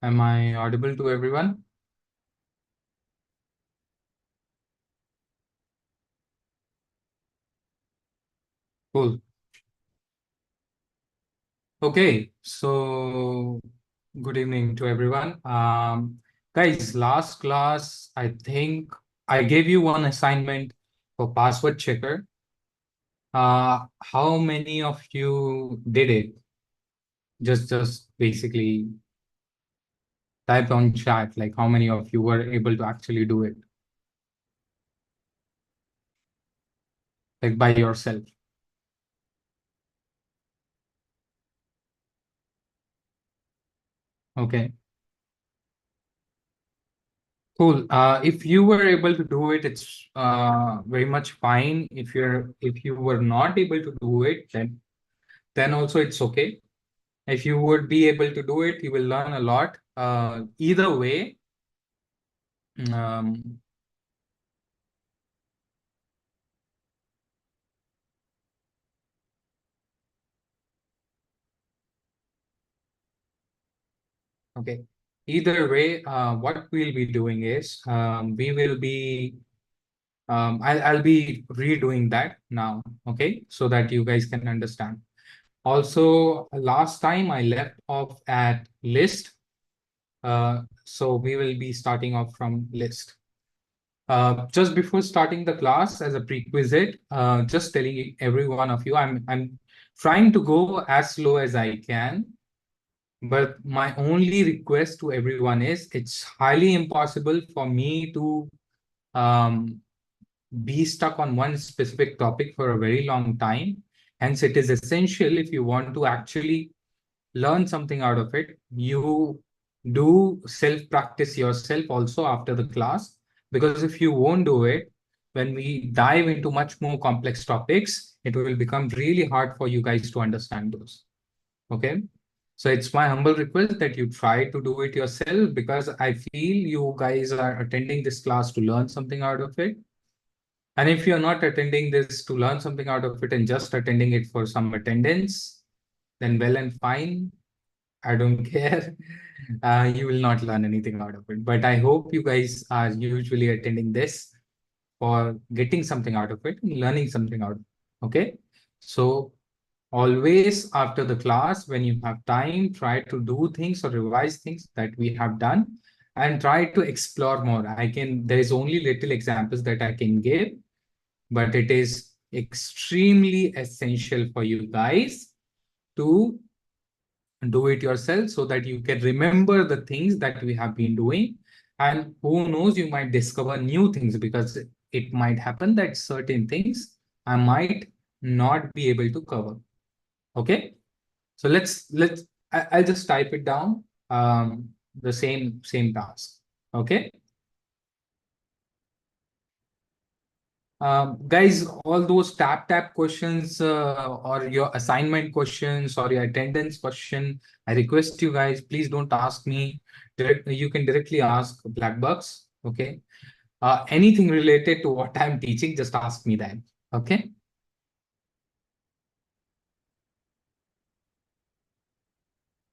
Am I audible to everyone? Cool. Okay, so good evening to everyone. Guys, last class, I think I gave you one assignment for password checker. How many of you did it? Just basically type on chat, like how many of you were able to actually do it, like by yourself. Okay. Cool. If you were able to do it, it's very much fine. If you were not able to do it, then also it's okay. If you would be able to do it, you will learn a lot. Either way, um, okay. Either way, what we'll be doing is we will be I'll be redoing that now, okay, so that you guys can understand. Also, last time I left off at list. So we will be starting off from list. Just before starting the class as a prerequisite, just telling every one of you, I'm trying to go as slow as I can, but my only request to everyone is it's highly impossible for me to um, be stuck on one specific topic for a very long time. Hence, it is essential if you want to actually learn something out of it, you do self practice yourself also after the class, because if you won't do it, when we dive into much more complex topics, it will become really hard for you guys to understand those. Okay, so it's my humble request that you try to do it yourself, because I feel you guys are attending this class to learn something out of it. And if you're not attending this to learn something out of it and just attending it for some attendance, then well and fine, I don't care. You will not learn anything out of it. But I hope you guys are usually attending this for getting something out of it and learning something out of it. Okay. So always after the class, when you have time, try to do things or revise things that we have done and try to explore more. There is only little examples that I can give, but it is extremely essential for you guys to do it yourself so that you can remember the things that we have been doing. And who knows, you might discover new things, because it might happen that certain things I might not be able to cover. Okay. So I'll just type it down. The same task. Okay. Guys, all those tap questions or your assignment questions or your attendance question, I request you guys, please don't ask me. You can directly ask Blackbucks. Okay. Anything related to what I'm teaching, just ask me then. Okay.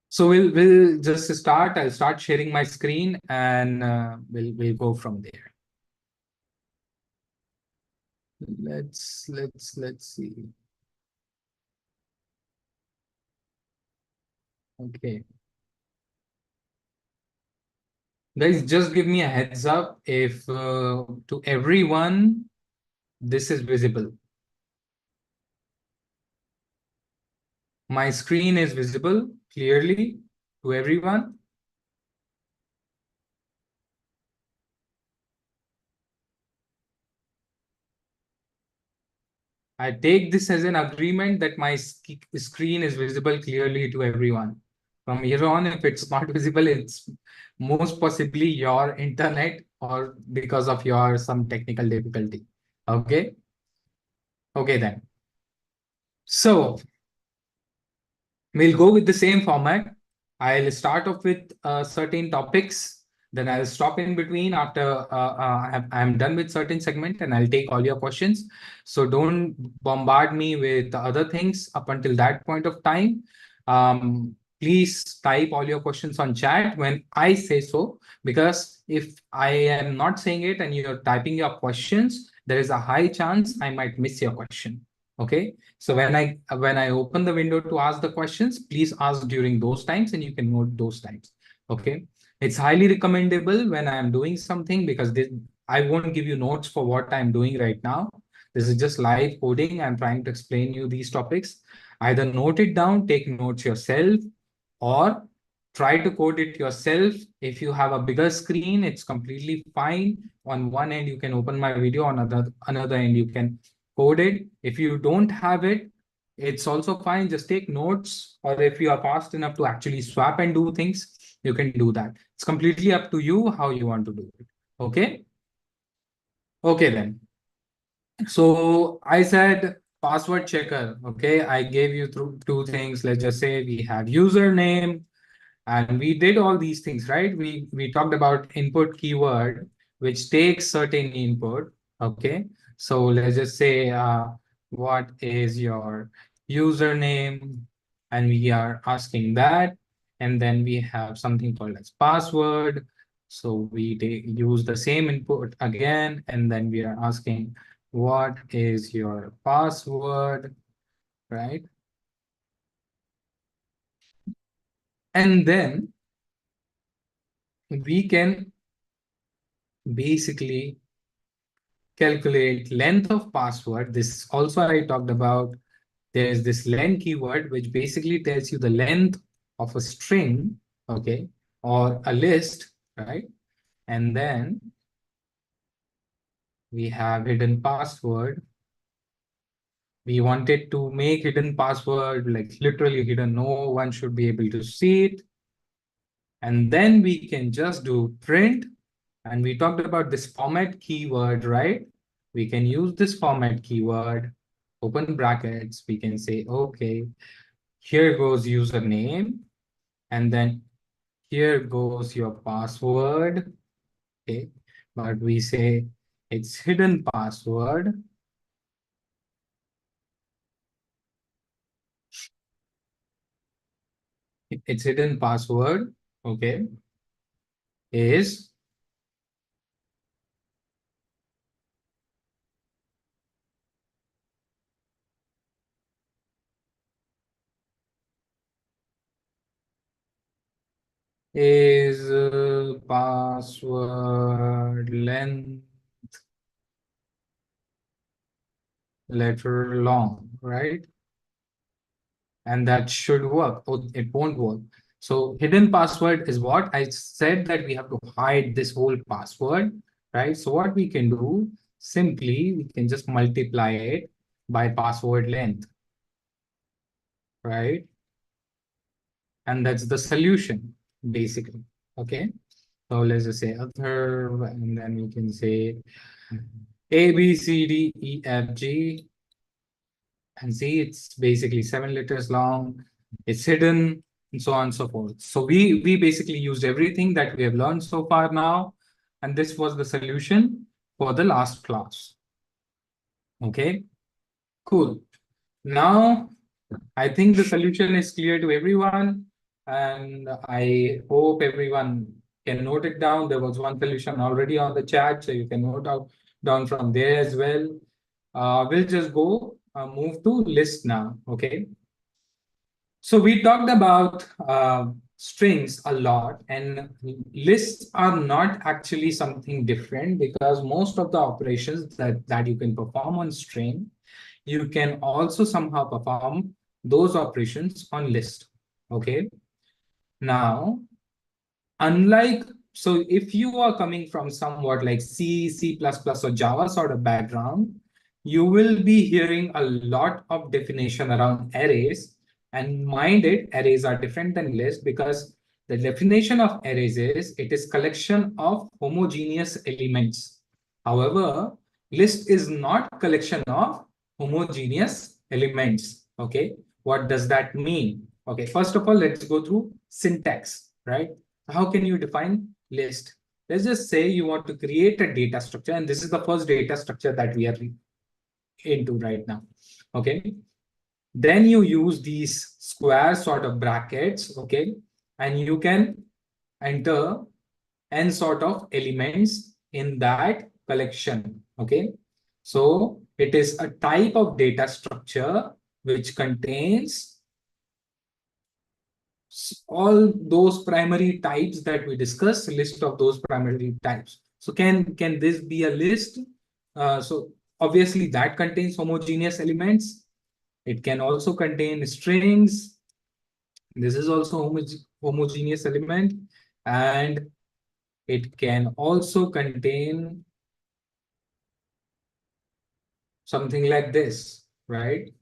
So we'll just start. I'll start sharing my screen and we'll go from there. Let's see. Okay. Guys, just give me a heads up if to everyone this is visible. My screen is visible clearly to everyone. I take this as an agreement that my screen is visible clearly to everyone. From here on, if it's not visible, it's most possibly your internet or because of your some technical difficulty. Okay. Okay then. So we'll go with the same format. I'll start off with certain topics, then I'll stop in between after I'm done with certain segment, and I'll take all your questions. So don't bombard me with other things up until that point of time. please type all your questions on chat when I say so, because if I am not saying it and you're typing your questions, there is a high chance I might miss your question. Okay. So when I open the window to ask the questions, please ask during those times and you can note those times. Okay. It's highly recommendable when I'm doing something, because I won't give you notes for what I'm doing right now. This is just live coding. I'm trying to explain you these topics. Either note it down, take notes yourself, or try to code it yourself. If you have a bigger screen, it's completely fine. On one end, you can open my video, on another end, you can code it. If you don't have it, it's also fine. Just take notes, or if you are fast enough to actually swap and do things, you can do that. It's completely up to you how you want to do it. Okay. Okay, then. So I said password checker. Okay. I gave you through two things. Let's just say we have username, and we did all these things, right? We talked about input keyword, which takes certain input. Okay. So let's just say, what is your username? And we are asking that. And then we have something called as password. So we use the same input again. And then we are asking, what is your password, right? And then we can basically calculate length of password. This also I talked about. There is this len keyword, which basically tells you the length of a string, okay, or a list, right? And then we have hidden password. We wanted to make hidden password like literally hidden. No one should be able to see it. And then we can just do print. And we talked about this format keyword, right? We can use this format keyword, open brackets. We can say, okay, here goes username. And then here goes your password. Okay. But we say it's hidden password. It's hidden password. Okay. Is password length letter long, right? And that should work. Oh, it won't work. So hidden password is what I said, that we have to hide this whole password, right? So what we can do, simply we can just multiply it by password length, right? And that's the solution, basically. Okay. So let's just say other, and then we can say A, B, C, D, E, F, G. And see, it's basically 7 letters long. It's hidden, and so on and so forth. So we basically used everything that we have learned so far now, and this was the solution for the last class. Okay, cool. Now I think the solution is clear to everyone, and I hope everyone can note it down. There was one solution already on the chat, so you can note out down from there as well. We'll just go move to list now. Okay. So we talked about strings a lot, and lists are not actually something different, because most of the operations that you can perform on string, you can also somehow perform those operations on list. Okay. Now, unlike, so if you are coming from somewhat like C, C++, or Java sort of background, you will be hearing a lot of definition around arrays. And mind it, arrays are different than lists, because the definition of arrays is it is collection of homogeneous elements. However, list is not collection of homogeneous elements. Okay, what does that mean? Okay, first of all, let's go through syntax, right? How can you define list? Let's just say you want to create a data structure, and this is the first data structure that we are into right now. Okay. Then you use these square sort of brackets, okay? And you can enter n sort of elements in that collection, okay? So it is a type of data structure which contains all those primary types that we discussed, list of those primary types. So can this be a list? So obviously that contains homogeneous elements. It can also contain strings. This is also homogeneous element, and it can also contain something like this, right?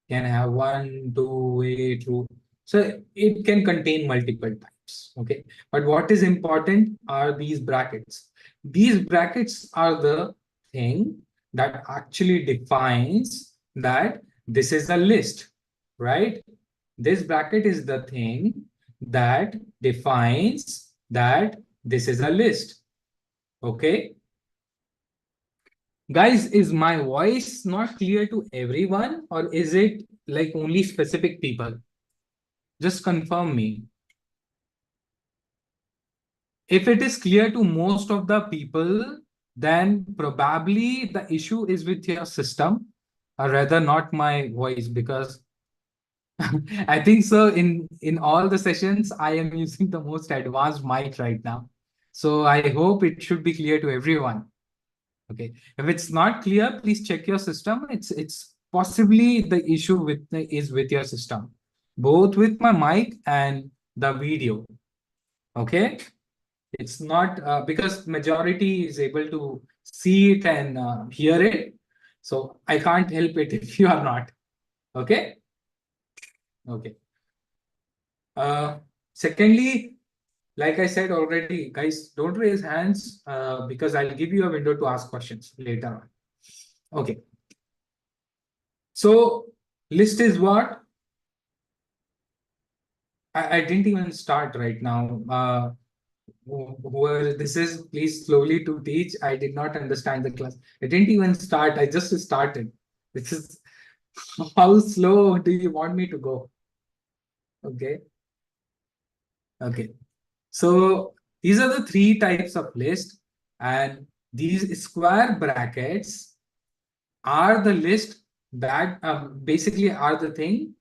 Can have 1, 2, 8, 2. So it can contain multiple types. Okay. But what is important are these brackets. These brackets are the thing that actually defines that this is a list, right? This bracket is the thing that defines that this is a list. Okay. Guys, is my voice not clear to everyone, or is it like only specific people? Just confirm me. If it is clear to most of the people, then probably the issue is with your system, or rather not my voice, because I think so in all the sessions, I am using the most advanced mic right now. So I hope it should be clear to everyone. Okay. If it's not clear, please check your system. It's possibly the issue is with your system, both with my mic and the video. Okay. It's not because majority is able to see it and hear it. So I can't help it if you are not. Okay. Okay. Secondly, like I said already, guys, don't raise hands because I'll give you a window to ask questions later on. Okay. So list is what? I didn't even start right now. Whoever this is, please slowly to teach. I did not understand the class. I didn't even start. I just started. This is how slow do you want me to go? Okay. Okay. So these are the three types of list, and these square brackets are the list that basically are the thing.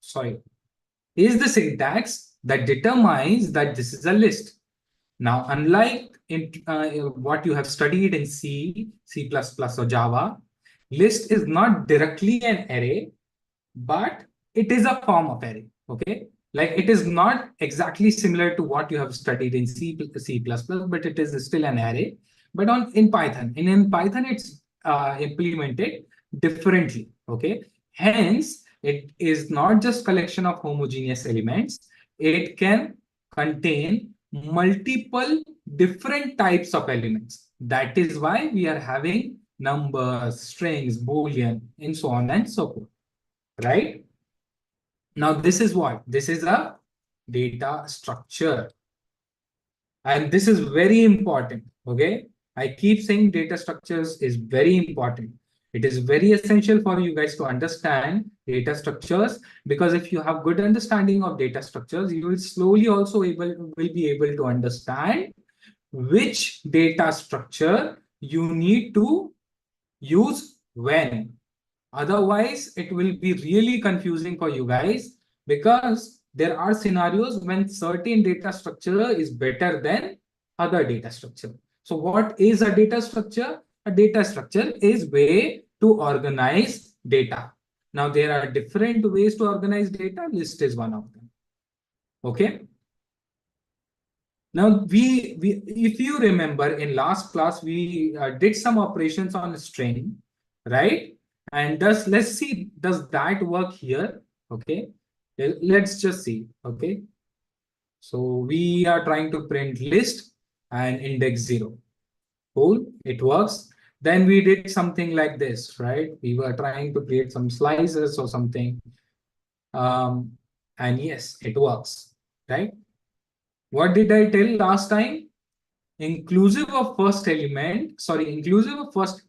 Sorry, is the syntax that determines that this is a list. Now, unlike in what you have studied in C, C++, or Java, list is not directly an array, but it is a form of array. Okay, like it is not exactly similar to what you have studied in C, C++, but it is still an array. But in Python, in Python, it's implemented differently. Okay, hence it is not just collection of homogeneous elements. It can contain multiple different types of elements. That is why we are having numbers, strings, boolean, and so on and so forth. Right? Now, this is what? This is a data structure. And this is very important. Okay. I keep saying data structures is very important. It is very essential for you guys to understand data structures, because if you have good understanding of data structures, you will slowly also will be able to understand which data structure you need to use when. Otherwise, it will be really confusing for you guys, because there are scenarios when certain data structure is better than other data structure. So what is a data structure? A data structure is way to organize data. Now, there are different ways to organize data. List is one of them. Okay. Now, if you remember in last class, we did some operations on a string, right? And let's see, does that work here? Okay, let's just see. Okay, so we are trying to print list and index 0. Cool, it works. Then we did something like this, right? We were trying to create some slices or something. And yes, it works, right? What did I tell last time? Inclusive of first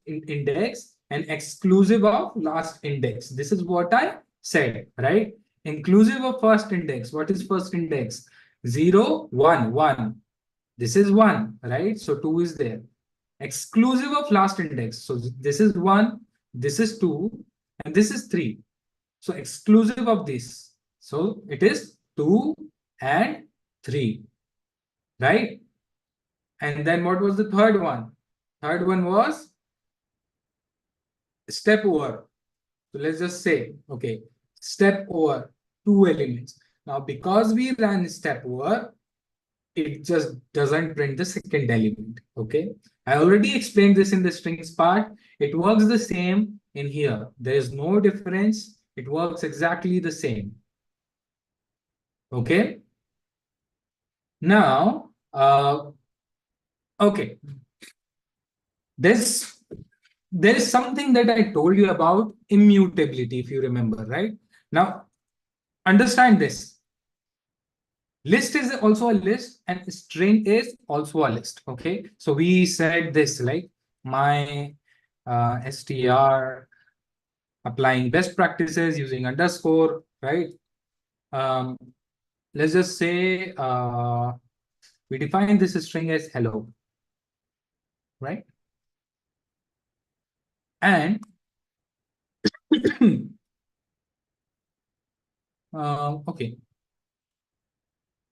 index, and exclusive of last index. This is what I said, right? Inclusive of first index. What is first index? 0, 1, 1. This is 1, right? So 2 is there. Exclusive of last index. So this is 1, this is 2, and this is 3. So exclusive of this. So it is 2 and 3, right? And then what was the third one? Third one was step over. So let's just say, okay, step over 2 elements. Now, because we ran step over, it just doesn't print the second element. Okay. I already explained this in the strings part. It works the same in here. There is no difference. It works exactly the same. Okay. Now, okay. There is something that I told you about immutability, if you remember, right? Now, understand this. List is also a list and string is also a list. Okay. So we said this like my str applying best practices using underscore, right? Let's just say we define this string as hello, right? And okay,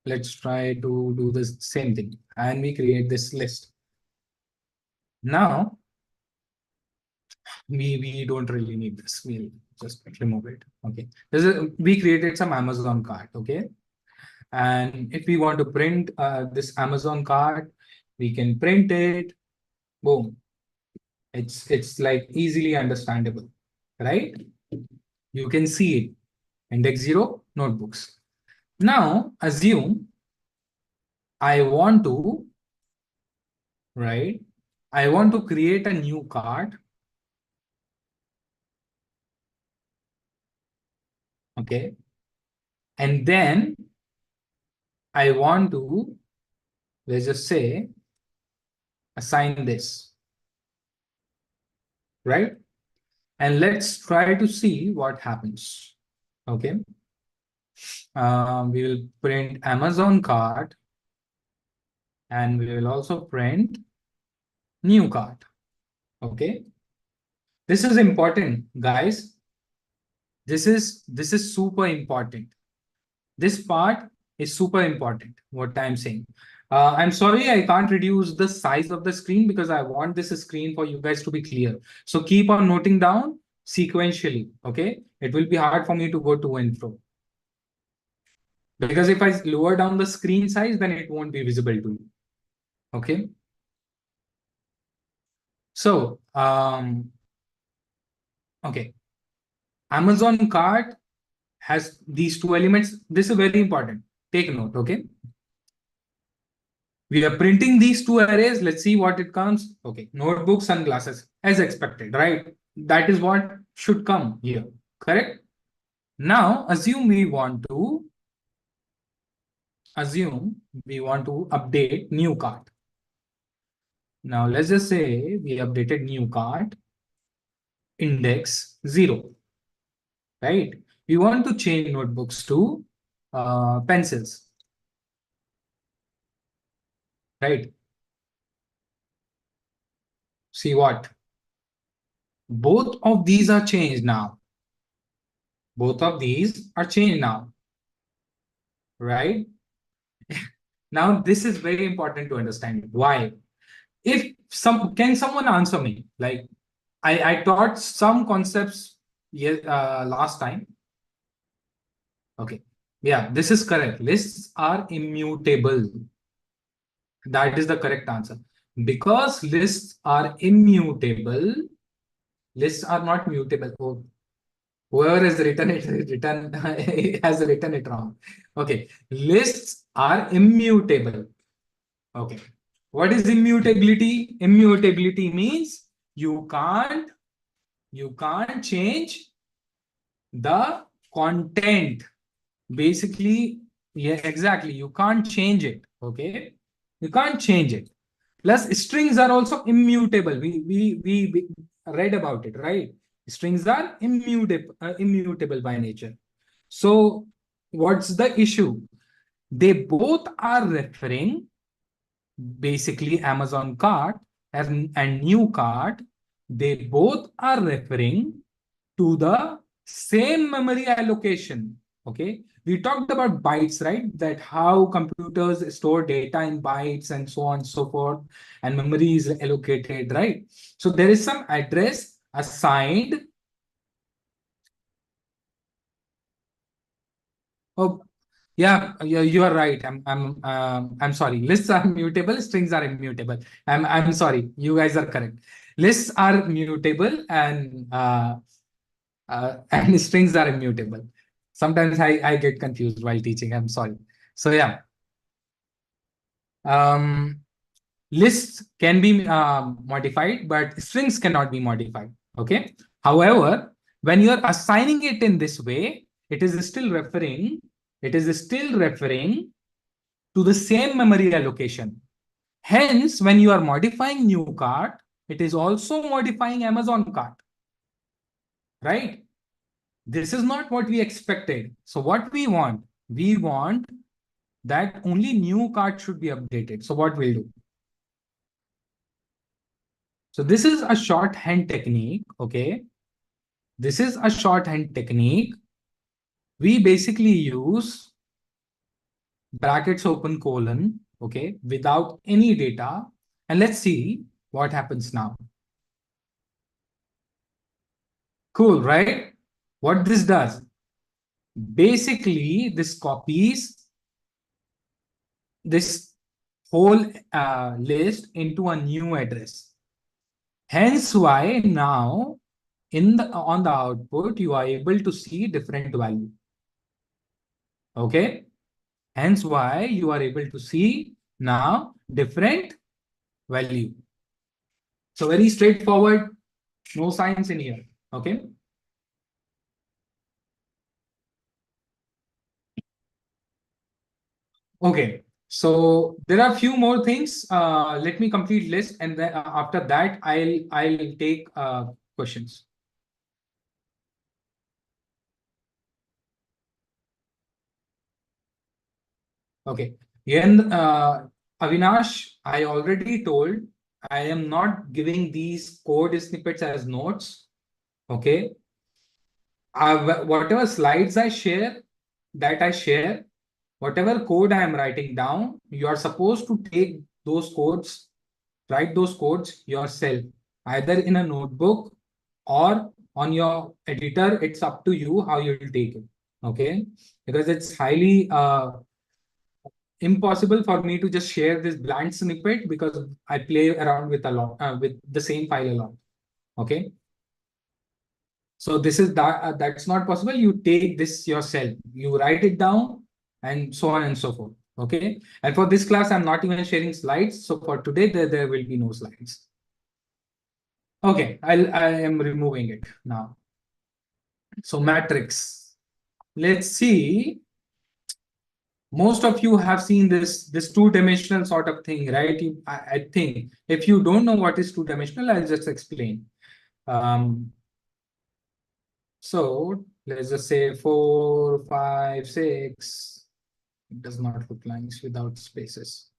let's try to do the same thing and we create this list. Now, we don't really need this. We'll just remove it. Okay. We created some Amazon cart. Okay. And if we want to print this Amazon cart, we can print it. Boom. It's like easily understandable, right? You can see it. Index 0, notebooks. Now, assume I want to, right? I want to create a new cart. Okay. And then I want to, let's just say, assign this, right? And let's try to see what happens. Okay. We will print Amazon cart and we will also print new cart. Okay. This is important, guys. This is super important. This part is super important, what I'm saying. I'm sorry, I can't reduce the size of the screen because I want this screen for you guys to be clear. So keep on noting down sequentially, okay? It will be hard for me to go to and fro. Because if I lower down the screen size, then it won't be visible to you, okay? So, okay. Amazon cart has these two elements. This is very important. Take note, okay? We are printing these two arrays. Let's see what it comes. Okay, notebook, sunglasses, as expected, right? That is what should come here, correct? Now, assume we want to update new cart. Now, let's just say we updated new cart, index 0, right? We want to change notebooks to pencils, right? See what? Both of these are changed now. Both of these are changed now, right? Now, this is very important to understand. Why? Can someone answer me? Like, I taught some concepts last time. Okay. Yeah, this is correct. Lists are immutable. That is the correct answer. Because lists are immutable, lists are not mutable. Oh, whoever has written it has written it wrong. Okay. Lists are immutable. Okay. What is immutability? Immutability means you can't change the content. Basically, yeah, exactly. You can't change it. Okay. You can't change it. Plus strings are also immutable. We read about it, right? Strings are immutable by nature. So what's the issue? They both are referring basically Amazon cart and new cart. They both are referring to the same memory allocation. Okay, we talked about bytes, right? That how computers store data in bytes and so on and so forth, and memory is allocated, right? So there is some address assigned. Oh, yeah, you are right. I'm sorry. Lists are mutable, strings are immutable. I'm sorry. You guys are correct. Lists are mutable and strings are immutable. Sometimes I get confused while teaching. I'm sorry. So yeah, um, lists can be modified, but strings cannot be modified. Okay. However, when you're assigning it in this way, it is still referring. It is still referring to the same memory allocation. Hence, when you are modifying new cart, it is also modifying Amazon cart, right? This is not what we expected. So what we want that only new card should be updated. So what we'll do? So this is a shorthand technique, okay? This is a shorthand technique. We basically use brackets open colon, okay, without any data. And let's see what happens now. Cool, right? What this does, basically this copies this whole list into a new address. Hence why now on the output, you are able to see different value. Okay. Hence why you are able to see now different value. So very straightforward, no science in here. Okay. Okay. So there are a few more things. Let me complete list, and then after that, I'll take questions. Okay. And Avinash, I already told I am not giving these code snippets as notes. Okay. Whatever slides I share, that I share, whatever code I am writing down, you are supposed to take those codes, write those codes yourself, either in a notebook or on your editor. It's up to you how you will take it. Okay. Because it's highly impossible for me to just share this bland snippet because I play around with a lot with the same file a lot. Okay. So this is that's not possible. You take this yourself. You write it down and so on and so forth. Okay. And for this class, I'm not even sharing slides. So for today, there will be no slides. Okay. I am removing it now. So matrix. Let's see. Most of you have seen this two-dimensional sort of thing, right? I think if you don't know what is two-dimensional, I'll just explain. So let's just say 4, 5, 6. It does not look lines without spaces.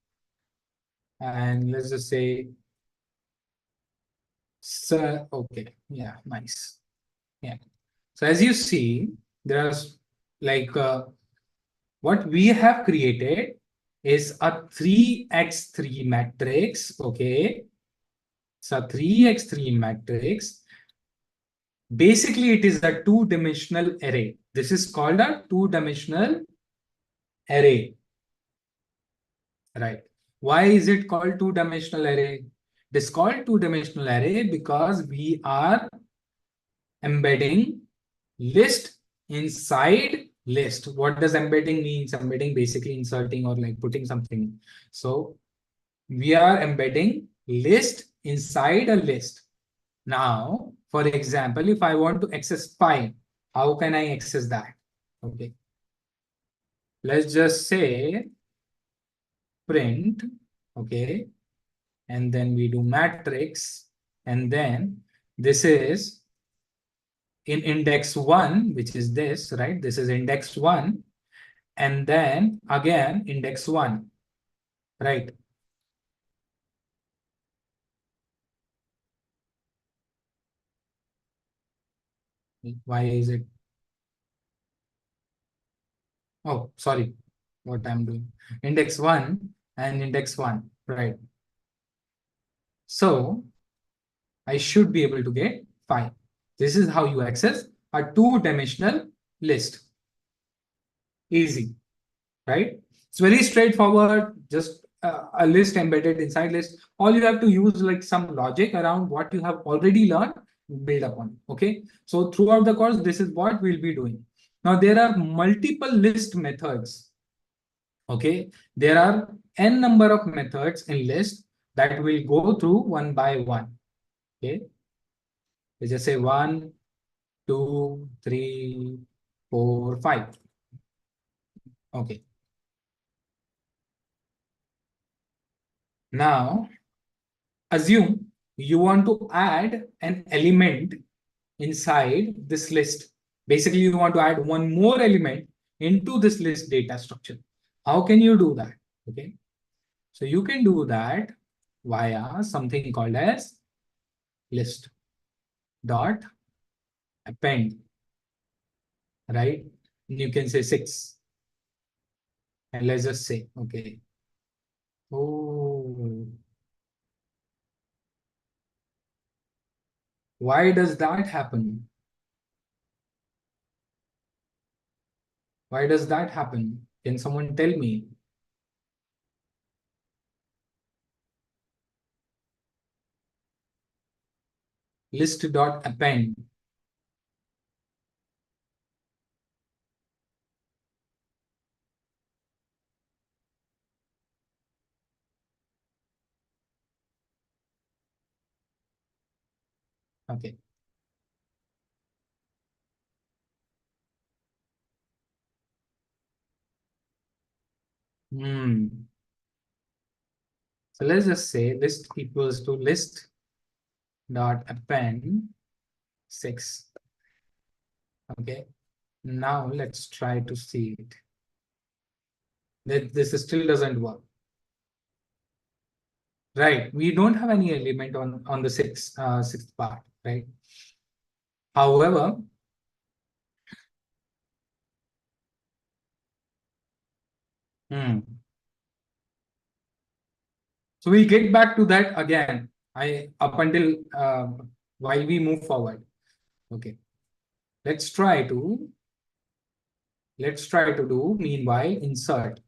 And let's just say, so, okay, yeah, nice. Yeah. So as you see, there's like what we have created is a 3x3 matrix. Okay. It's a 3x3 matrix. Basically, it is a two-dimensional array. This is called a two-dimensional array. Right. Why is it called two-dimensional array? It is called two-dimensional array because we are embedding list inside list. What does embedding means? Embedding basically inserting or like putting something. So we are embedding list inside a list. Now, for example, if I want to access pi, how can I access that? Okay. Let's just say print, okay, and then we do matrix, and then this is in index 1, which is this, right? This is index 1, and then again index 1, right? Why is it? Oh, sorry, what I'm doing. Index 1 and index 1, right? So I should be able to get 5. This is how you access a two-dimensional list. Easy, right? It's very straightforward, just a list embedded inside list. All you have to use like some logic around what you have already learned, build upon. Okay. So throughout the course, this is what we'll be doing. Now there are multiple list methods. Okay. There are n number of methods in list that will go through one by one. Okay. Let's just say 1, 2, 3, 4, 5. Okay. Now assume you want to add an element inside this list. Basically, you want to add one more element into this list data structure. How can you do that? Okay. So you can do that via something called as list dot append, right? You can say 6. And let's just say, okay. Oh, why does that happen? Why does that happen? Can someone tell me? List dot append. Okay. So let's just say list equals to list dot append 6. Okay. Now let's try to see it. That this still doesn't work. Right. We don't have any element on the sixth part, right? However, so we'll get back to that again. I up until while we move forward. Okay. Let's try to do meanwhile insert.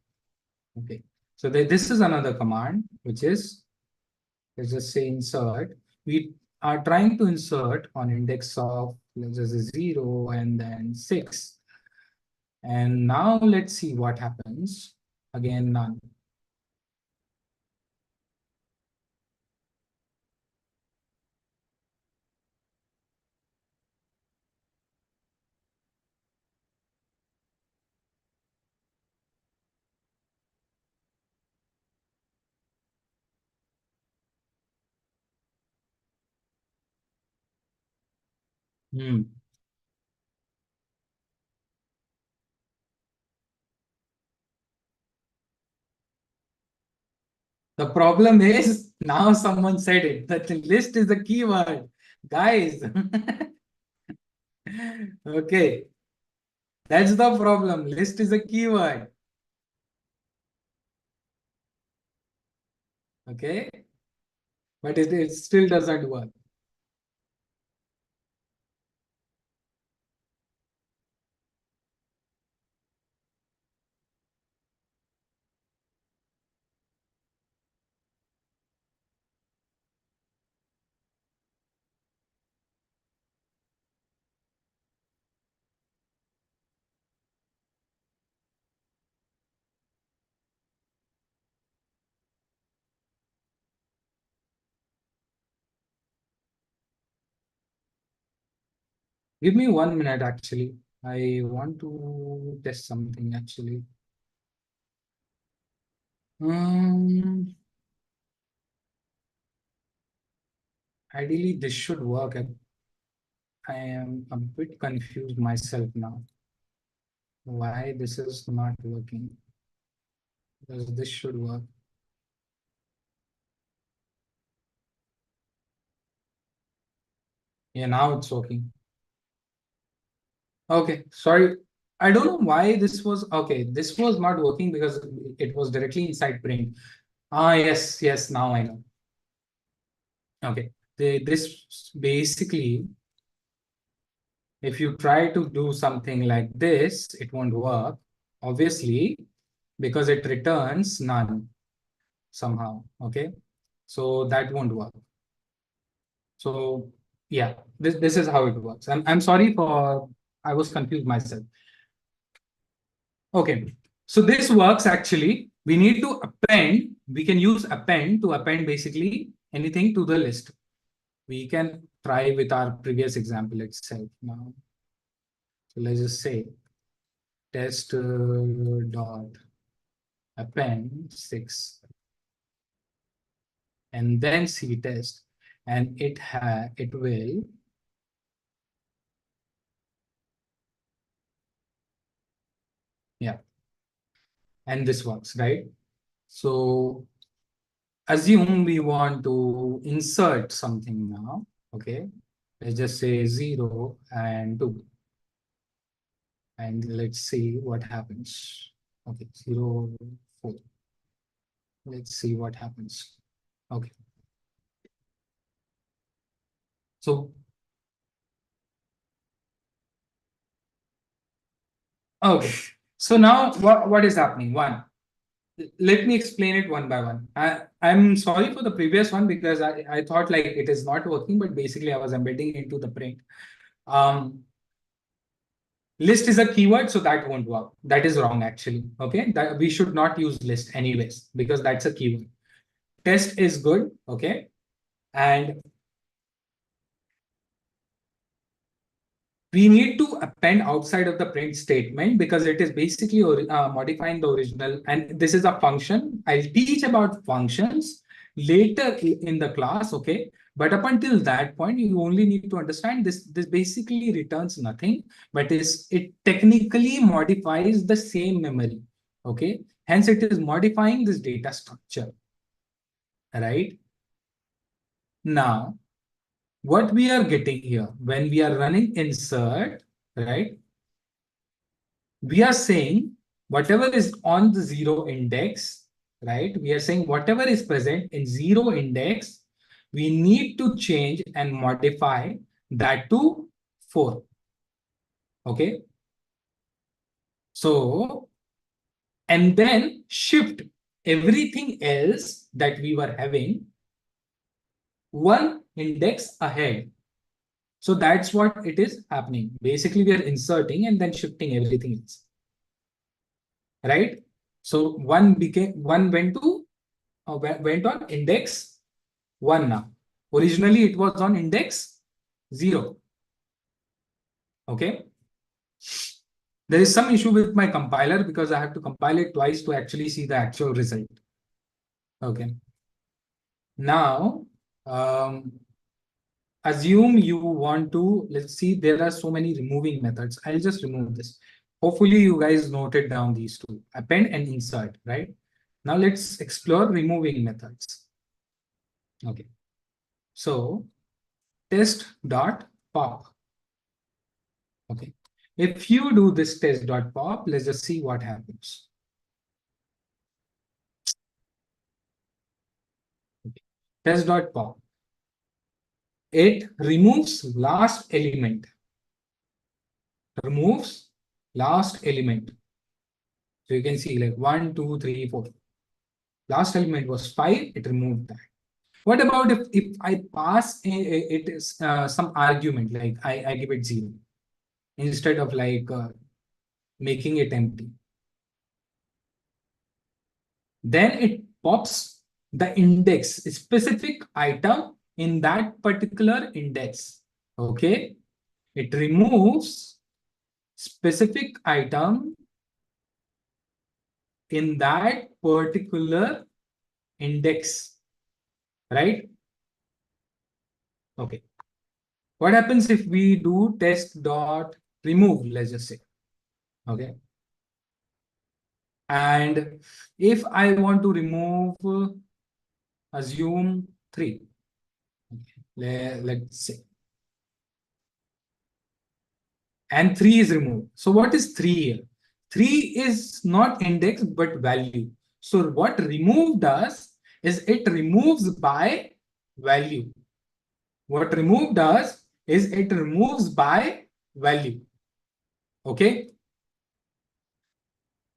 Okay. So this is another command which is, let's just say insert. We are trying to insert on index of, let's just say 0 and then 6. And now let's see what happens. Again, none. Hmm. The problem is now someone said it, that the list is the keyword. Guys, okay, that's the problem. List is a keyword. Okay, but it still doesn't work. Give me 1 minute actually. I want to test something actually. Um, Ideally, this should work. I am a bit confused myself now. Why this is not working? Because this should work. Yeah, now it's working. Okay, sorry. I don't know why this was okay. This was not working because it was directly inside print. Ah, yes, yes. Now I know. Okay, this basically, if you try to do something like this, it won't work. Obviously, because it returns none somehow. Okay, so that won't work. So yeah, this is how it works. I'm sorry for I was confused myself. Okay, so this works actually. We need to append. We can use append to append basically anything to the list. We can try with our previous example itself now. So let's just say test dot append 6 and then C test, and it will yeah, and this works, right? So assume we want to insert something now. Okay, let's just say 0 and 2. And let's see what happens. Okay, 0, 4. Let's see what happens. Okay. So, okay. So now what is happening? One, let me explain it one by one. I'm sorry for the previous one because I thought like it is not working, but basically I was embedding into the print. List is a keyword, so that won't work. That is wrong actually. Okay, that we should not use list anyways because that's a keyword. Test is good. Okay, and we need to append outside of the print statement because it is basically modifying the original. And this is a function. I'll teach about functions later in the class. Okay, but up until that point, you only need to understand this. This basically returns nothing, but it technically modifies the same memory. Okay, hence it is modifying this data structure. Right now, what we are getting here when we are running insert, right? We are saying whatever is on the 0 index, right? We are saying whatever is present in 0 index, we need to change and modify that to 4. Okay. So, and then shift everything else that we were having one index ahead. So that's what it is happening. Basically, we are inserting and then shifting everything else. Right? So one went on index 1 now. Originally, it was on index 0. Okay. There is some issue with my compiler because I have to compile it twice to actually see the actual result. Okay. Now, assume you want to, let's see, there are so many removing methods. I'll just remove this. Hopefully, you guys noted down these two, append and insert, right? Now, let's explore removing methods. Okay. So, test.pop. Okay. If you do this test.pop, let's just see what happens. Okay. Test.pop. It removes last element. Removes last element. So you can see like 1, 2, 3, 4. Last element was 5. It removed that. What about if I pass it is some argument like I give it 0 instead of like making it empty? Then it pops the index, specific item in that particular index. Okay. It removes specific item in that particular index, right? Okay. What happens if we do test dot remove, let's just say, okay? And if I want to remove, assume 3, let's say, and 3 is removed. So what is 3 here? 3 is not index, but value. So what remove does is it removes by value. What remove does is it removes by value. Okay.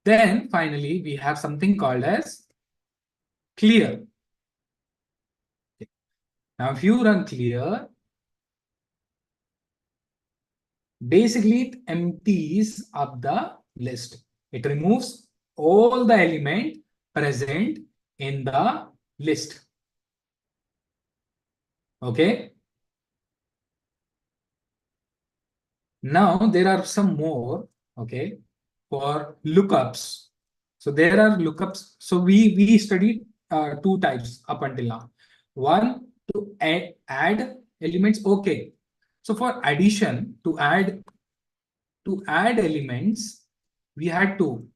Then finally, we have something called as clear. Now, if you run clear, basically it empties up the list. It removes all the element present in the list. Okay. Now there are some more, okay, for lookups. So there are lookups. So we studied 2 types up until now. One, to add elements. Okay. So for addition, to add elements, we had two.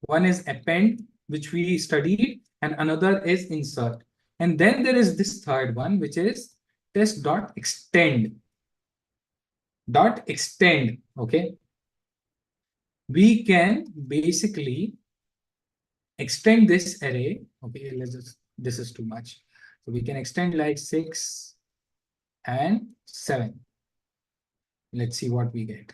One is append, which we studied, and another is insert. And then there is this third one, which is test.extend. Extend, okay? We can basically extend this array. Okay, let's just, this is too much. So we can extend like 6 and 7. Let's see what we get.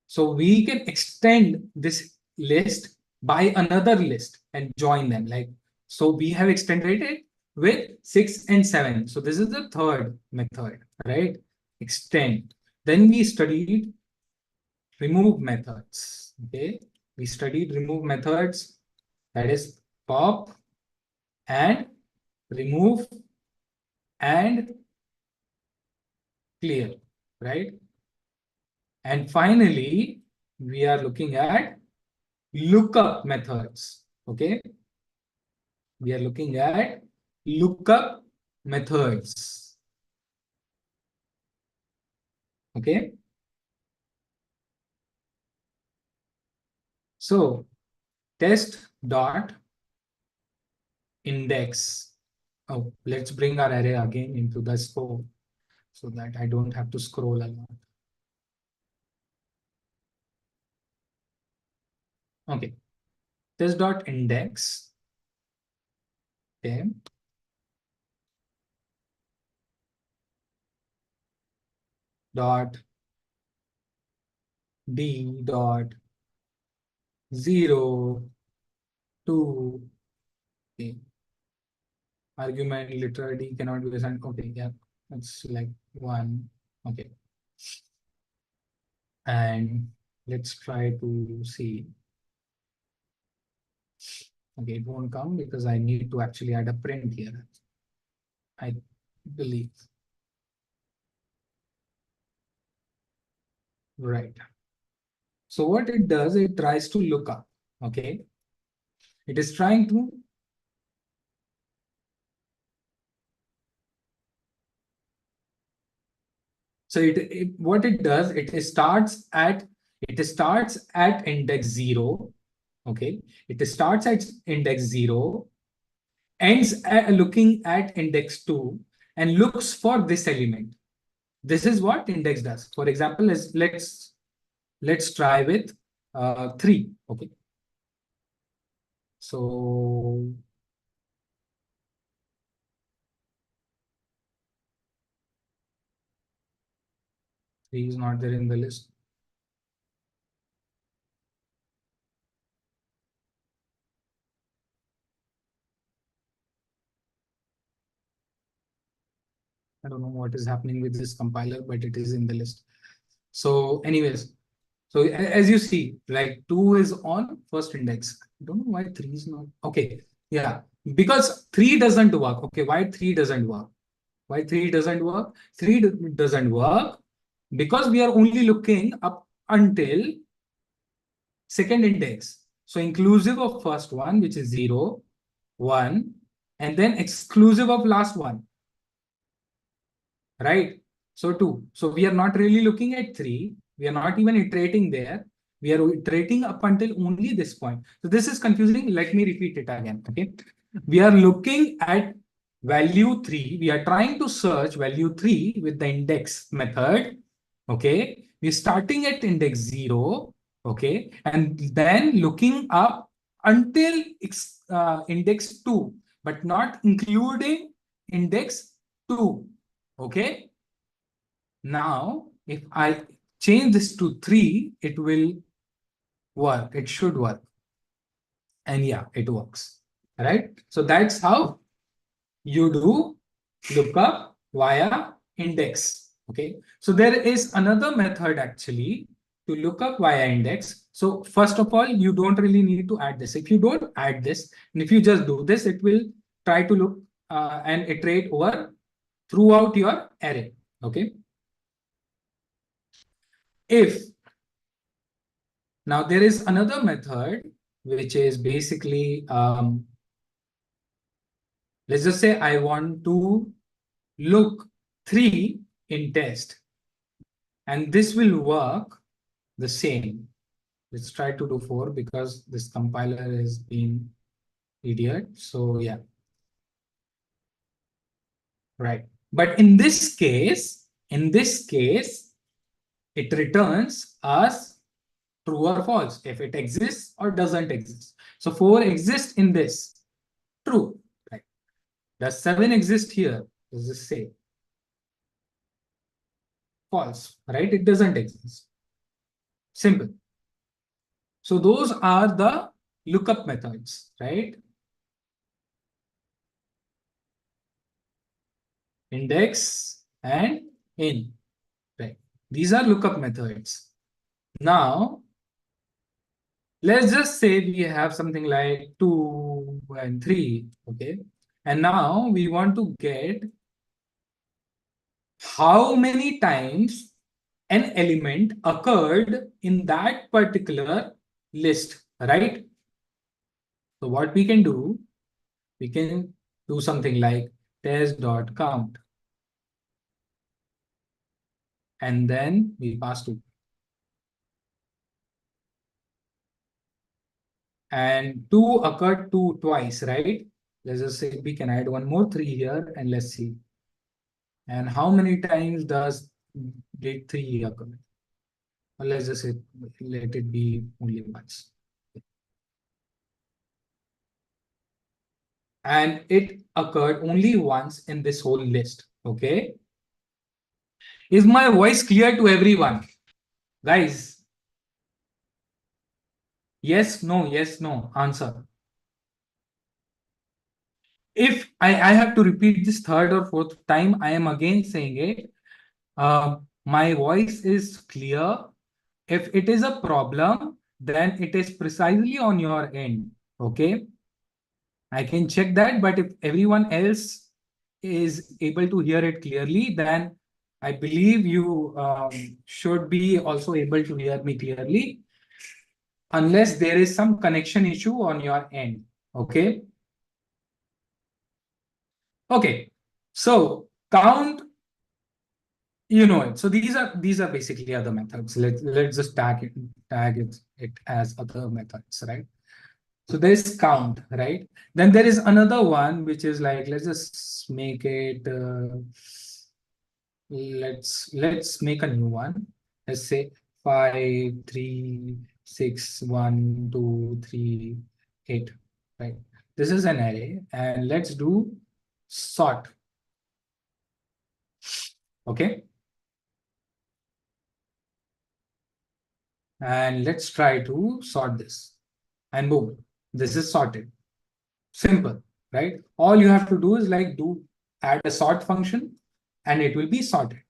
So we can extend this list by another list and join them. Like, so we have extended it with 6 and 7. So this is the third method, right? Extend. Then we studied remove methods. Okay, we studied remove methods, that is pop and remove and clear, right? And finally, we are looking at lookup methods. Okay, we are looking at lookup methods. Okay, so test dot index. Oh, let's bring our array again into the scope so that I don't have to scroll a lot. Okay, test dot index. Okay, dot d dot 0 2. Okay, argument literally cannot be assigned. Okay, yeah, it's like 1. Okay, and let's try to see. Okay, it won't come because I need to actually add a print here, I believe. Right. So what it does, it tries to look up. Okay, it is trying to. So what it does, it starts at index 0. Okay, it starts at index 0, ends at looking at index 2, and looks for this element. This is what index does. For example, let's try with 3. Okay, so 3 is not there in the list. I don't know what is happening with this compiler, but it is in the list. So anyways, so as you see, like 2 is on first index. I don't know why 3 is not. Okay, yeah, because 3 doesn't work. Okay, why 3 doesn't work? Why 3 doesn't work? 3 doesn't work because we are only looking up until second index. So inclusive of first one, which is 0, 1, and then exclusive of last one. right? So 2. So we are not really looking at 3. We are not even iterating there. We are iterating up until only this point. So this is confusing. Let me repeat it again. Okay. We are looking at value 3. We are trying to search value 3 with the index method. Okay. We're starting at index 0. Okay. And then looking up until index 2, but not including index 2. Okay. Now, if I change this to 3, it will work. It should work. And yeah, it works. Right? So that's how you do lookup via index. Okay. So there is another method actually to look up via index. So first of all, you don't really need to add this. If you don't add this, and if you just do this, it will try to look and iterate over throughout your array. Okay. If now there is another method which is basically let's just say I want to look 3 in test, and this will work the same. Let's try to do 4 because this compiler is being idiot. So yeah, right. But in this case, it returns us true or false if it exists or doesn't exist. So 4 exists in this, true. Right. Does 7 exist here? Does this say false? Right? It doesn't exist. Simple. So those are the lookup methods, right? Index and in, right? These are lookup methods. Now, let's just say we have something like 2 and 3, okay? And now we want to get how many times an element occurred in that particular list, right? So what we can do something like test.count, and then we pass 2. And 2 occurred twice, right? Let's just say we can add one more 3 here, and let's see. And how many times did 3 occur? Well, let's just say let it be only once. And it occurred only once in this whole list. Okay. Is my voice clear to everyone? Guys, yes, no, answer. If I have to repeat this third or fourth time, I am again saying it. My voice is clear. If it is a problem, then it is precisely on your end. Okay. I can check that, but if everyone else is able to hear it clearly, then I believe you should be also able to hear me clearly, unless there is some connection issue on your end. Okay. Okay. So count, you know it. So these are basically other methods. Let's just tag it as other methods, right? So there's count, right? Then there is another one which is like, let's just make it let's make a new one. Let's say 5 3 6 1 2 3 8, right? This is an array, and let's do sort. Okay. And let's try to sort this, and boom, this is sorted. Simple, right? All you have to do is like add a sort function, and it will be sorted.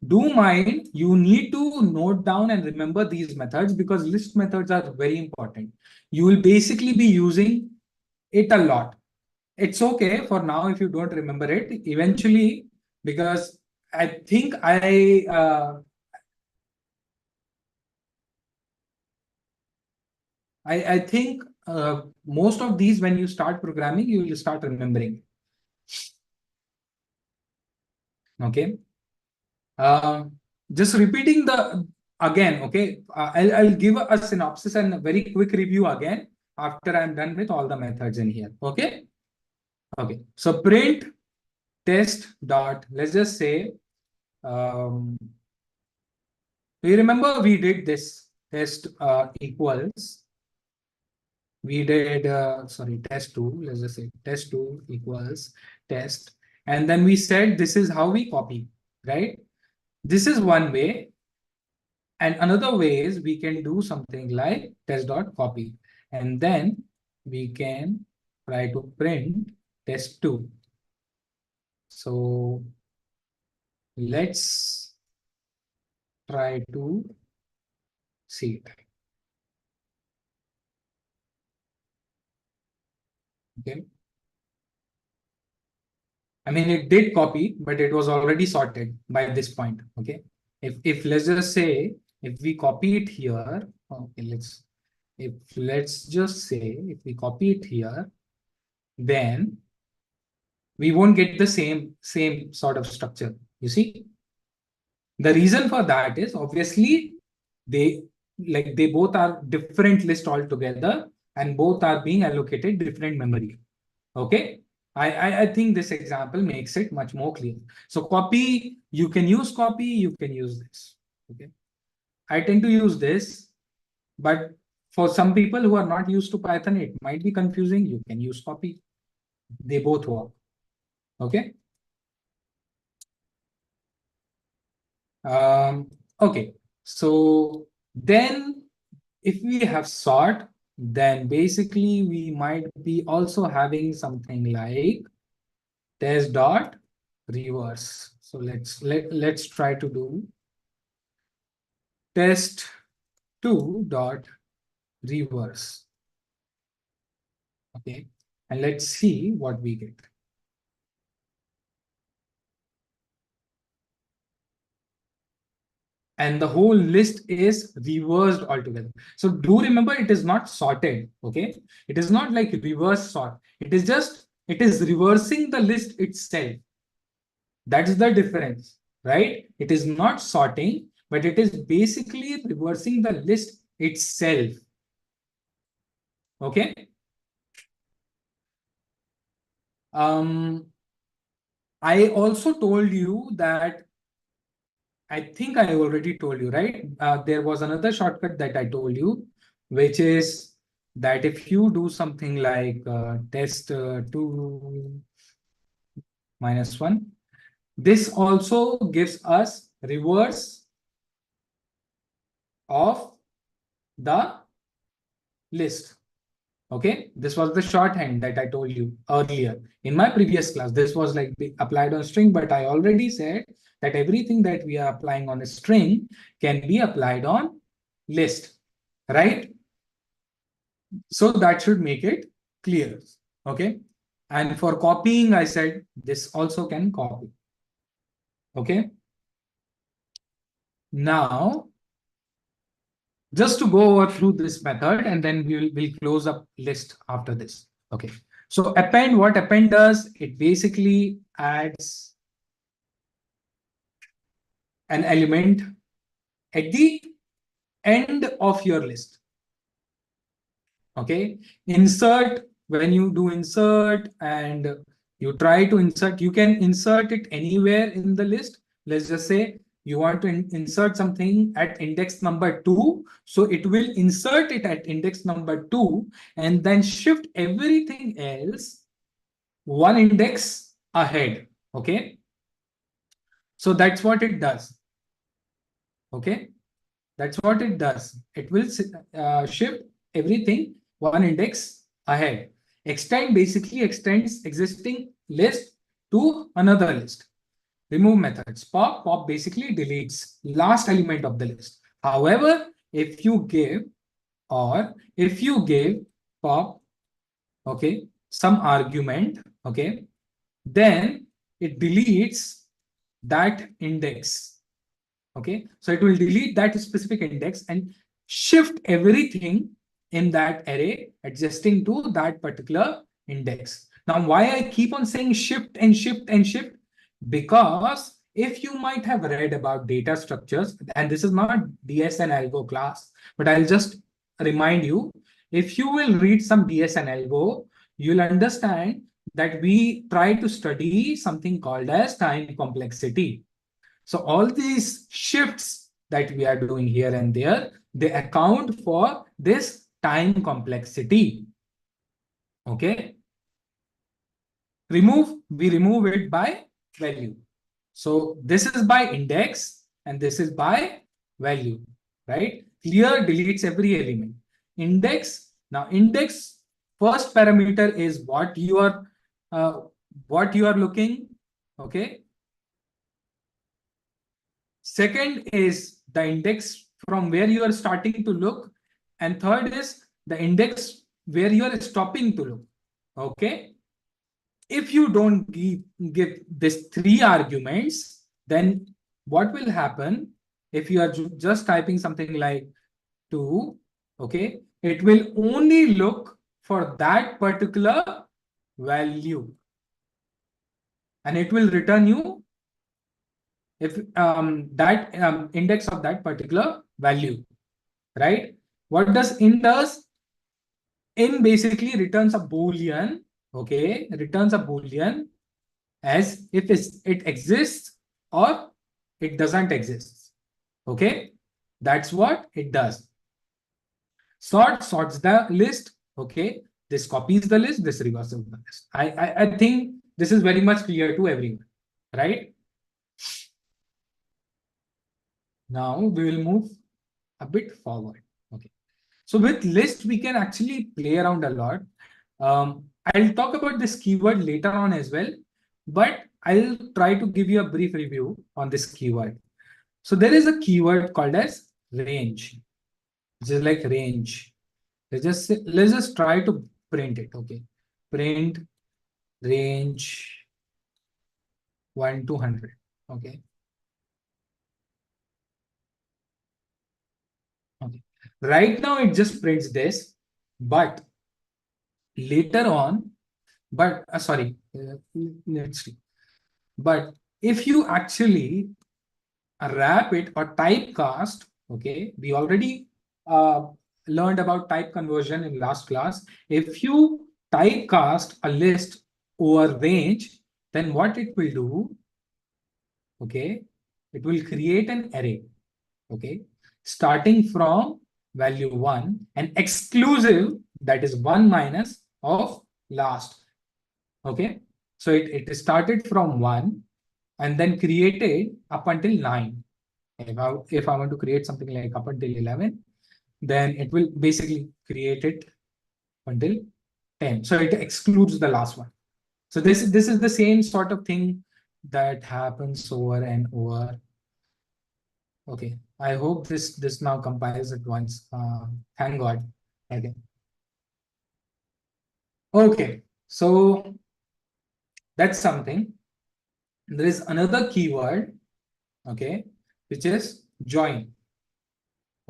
Do mind, you need to note down and remember these methods because list methods are very important. You will basically be using it a lot. It's okay for now if you don't remember it. Eventually, because I think I think most of these, when you start programming, you will start remembering. Okay. Just repeating the again, okay? I'll give a synopsis and a very quick review again after I'm done with all the methods in here. Okay. Okay. So print test dot. Let's just say. Do you remember we did this test equals? We did sorry, test2. Let's just say test2 equals test, and then we said this is how we copy, right? This is one way. And another way is we can do something like test.copy. And then we can try to print test2. So let's try to see it. Okay. I mean, it did copy, but it was already sorted by this point. Okay. If let's just say, if we copy it here, okay, let's just say if we copy it here, then we won't get the same sort of structure. You see, the reason for that is obviously they they both are different list altogether, and both are being allocated different memory. Okay. I think this example makes it much more clear. So copy, you can use copy, you can use this. Okay. I tend to use this, but for some people who are not used to Python, it might be confusing. You can use copy. They both work. Okay. Okay. So then if we have sort, then basically we might be also having something like test dot reverse. So let's try to do test2 dot reverse. Okay, and let's see what we get. And the whole list is reversed altogether. So do remember, it is not sorted. Okay, it is not like reverse sort. It is reversing the list itself. That's the difference, right? It is not sorting, but it is basically reversing the list itself. Okay. I also told you that, I think I already told you, right? There was another shortcut that I told you, which is that if you do something like test2 -1, this also gives us reverse of the list. Okay, this was the shorthand that I told you earlier in my previous class. This was like applied on string, but I already said that everything that we are applying on a string can be applied on list, right? So that should make it clear. Okay, and for copying, I said this also can copy. Okay, now just to go over through this method, and then we'll close up list after this. Okay, so append, what append does, it basically adds an element at the end of your list. Okay, insert, when you do insert and you try to insert, you can insert it anywhere in the list. Let's just say you want to insert something at index number 2. So it will insert it at index number 2 and then shift everything else one index ahead. Okay. So that's what it does. Okay. That's what it does. It will shift everything one index ahead. Extend basically extends existing list to another list. Remove methods. Pop basically deletes last element of the list. However, if you give pop, okay, some argument, okay, then it deletes that index. Okay, so it will delete that specific index and shift everything in that array adjusting to that particular index. Now, why I keep on saying shift and shift and shift? Because if you might have read about data structures, and this is not DS and Algo class, but I'll just remind you, if you will read some DS and Algo, you'll understand that we try to study something called as time complexity. So all these shifts that we are doing here and there, they account for this time complexity. Okay. We remove it by value. So this is by index and this is by value, right? Clear deletes every element. Index, now index first parameter is uh, what you are looking, okay? Second is the index from where you are starting to look, and third is the index where you are stopping to look, okay? If you don't give these three arguments, then what will happen if you are just typing something like 2, okay, it will only look for that particular value and it will return you if that index of that particular value, right? What does in does? In basically returns a boolean, okay, returns a boolean as if it exists or it doesn't exist. Okay, that's what it does. Sorts the list. Okay, this copies the list, this reverses the list. I think this is very much clear to everyone, right? Now we will move a bit forward. Okay, so with list we can actually play around a lot. I'll talk about this keyword later on as well, but I'll try to give you a brief review on this keyword. So there is a keyword called as range, which is like range. Let's just try to print it. Okay, print range 1 to 100. Okay. Okay. Right now it just prints this, but later on, sorry, let's see. But if you actually wrap it or typecast, okay, we already uh, learned about type conversion in last class. If you typecast a list over range, then what it will do, okay, it will create an array, okay, starting from value 1 and exclusive, that is 1 minus of last, okay. So it started from 1 and then created up until 9. If I want to create something like up until 11, then it will basically create it until 10. So it excludes the last one. So this is the same sort of thing that happens over and over. Okay, I hope this now compiles at once. Thank God. Okay. Okay, so that's something. There is another keyword, okay, which is join.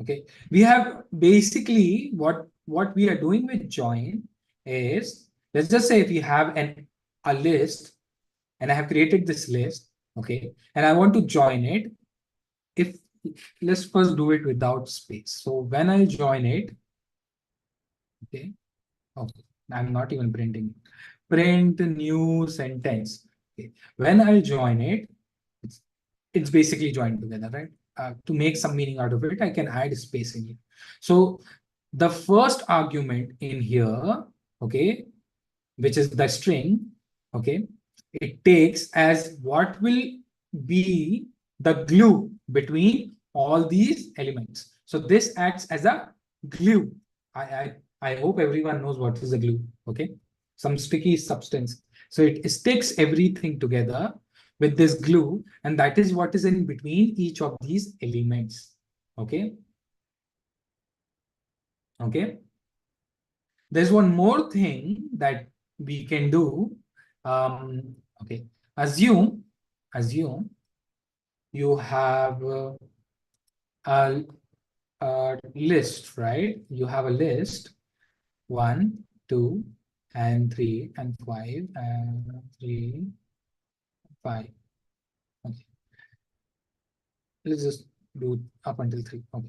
Okay, we have basically what we are doing with join is, let's just say if we have a list and I have created this list, okay, and I want to join it. If let's first do it without space. So when I join it, okay, okay, I'm not even printing. Print new sentence. Okay, when I'll join it, it's basically joined together, right? To make some meaning out of it, I can add space in it. So the first argument in here, okay, which is the string, okay, it takes as what will be the glue between all these elements. So this acts as a glue. I hope everyone knows what is a glue, okay? Some sticky substance. So it sticks everything together with this glue, and that is what is in between each of these elements, okay? Okay. There's one more thing that we can do. Okay, assume you have a, a list, right? You have a list 1, 2, and 3, and 5, and 3, 5. Okay. Let's just do up until 3. Okay.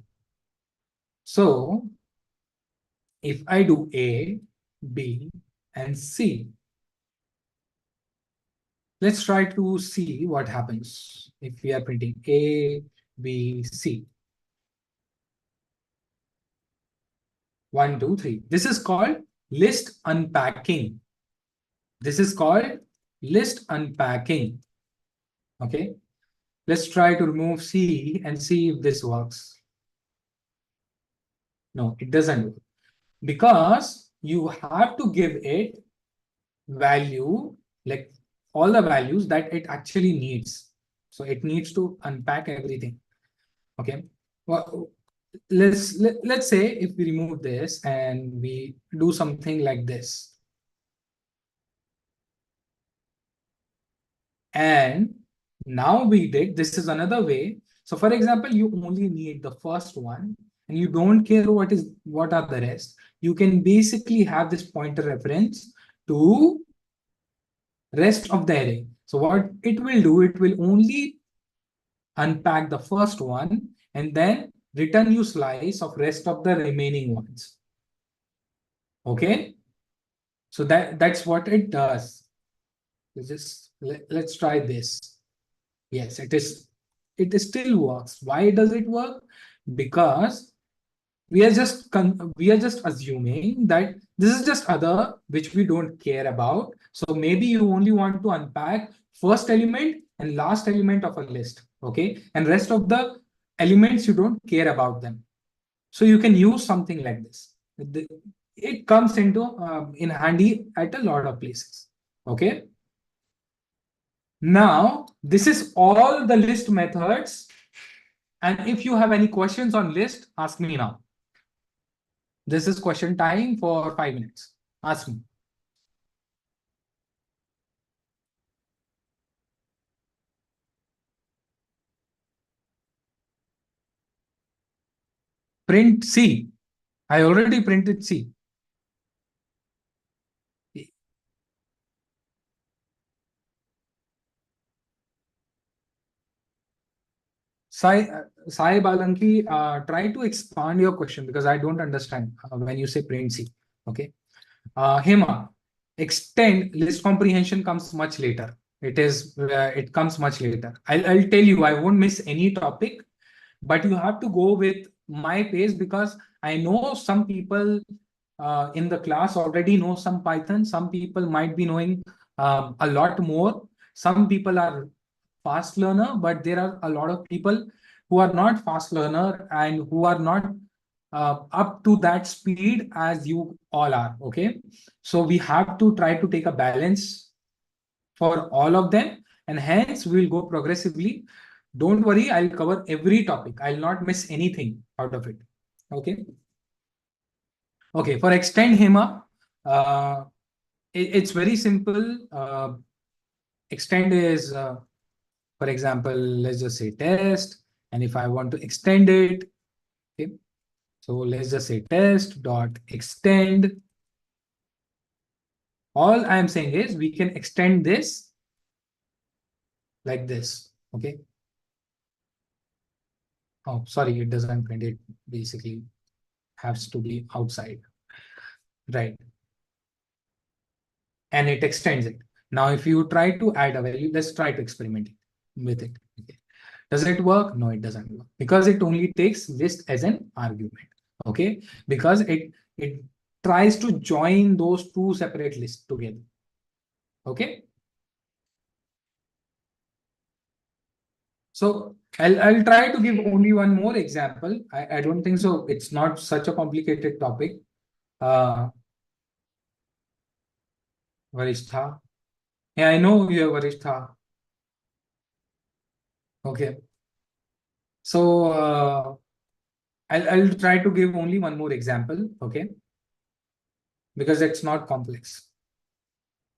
So if I do A, B, and C, let's try to see what happens if we are printing A, B, C. 1, 2, 3. This is called list unpacking. This is called list unpacking. Okay. Let's try to remove C and see if this works. No, it doesn't work. Because you have to give it value, like all the values that it actually needs. So it needs to unpack everything. Okay. Well, let's say if we remove this and we do something like this. And now we did, this is another way. So for example, you only need the first one and you don't care what are the rest. You can basically have this pointer reference to rest of the array. So what it will do, it will only unpack the first one and then return you slice of rest of the remaining ones. Okay. So that's what it does. Let's try this. Yes, it still works. Why does it work? Because we are just assuming that this is just other which we don't care about. So maybe you only want to unpack first element and last element of a list. Okay. And rest of the elements you don't care about them. So you can use something like this. It comes into in handy at a lot of places. Okay. Now, this is all the list methods. And if you have any questions on list, ask me now. This is question time for 5 minutes. Ask me. Print C. I already printed C. Sai Balanki, try to expand your question because I don't understand when you say print C. Okay. Hema, extend list comprehension comes much later. It comes much later. I'll tell you, I won't miss any topic, but you have to go with my pace because I know some people in the class already know some Python. Some people might be knowing a lot more. Some people are fast learner, but there are a lot of people who are not fast learner and who are not up to that speed as you all are. Okay, so we have to try to take a balance for all of them, and hence we'll go progressively. Don't worry, I'll cover every topic. I'll not miss anything out of it. Okay. Okay, for extend Hema, it's very simple. Extend is, for example, let's just say test. And if I want to extend it, okay, so let's just say test dot extend. All I'm saying is we can extend this like this. Okay. Oh, sorry, it doesn't print it. Basically, has to be outside, right? And it extends it. Now, if you try to add a value, let's try to experiment with it. Okay. Does it work? No, it doesn't work because it only takes list as an argument. Okay, because it tries to join those two separate lists together. Okay. So I'll try to give only one more example. I don't think so. It's not such a complicated topic. Varishtha. Yeah, I know you are Varishtha. Okay. So I'll try to give only one more example, okay? Because it's not complex.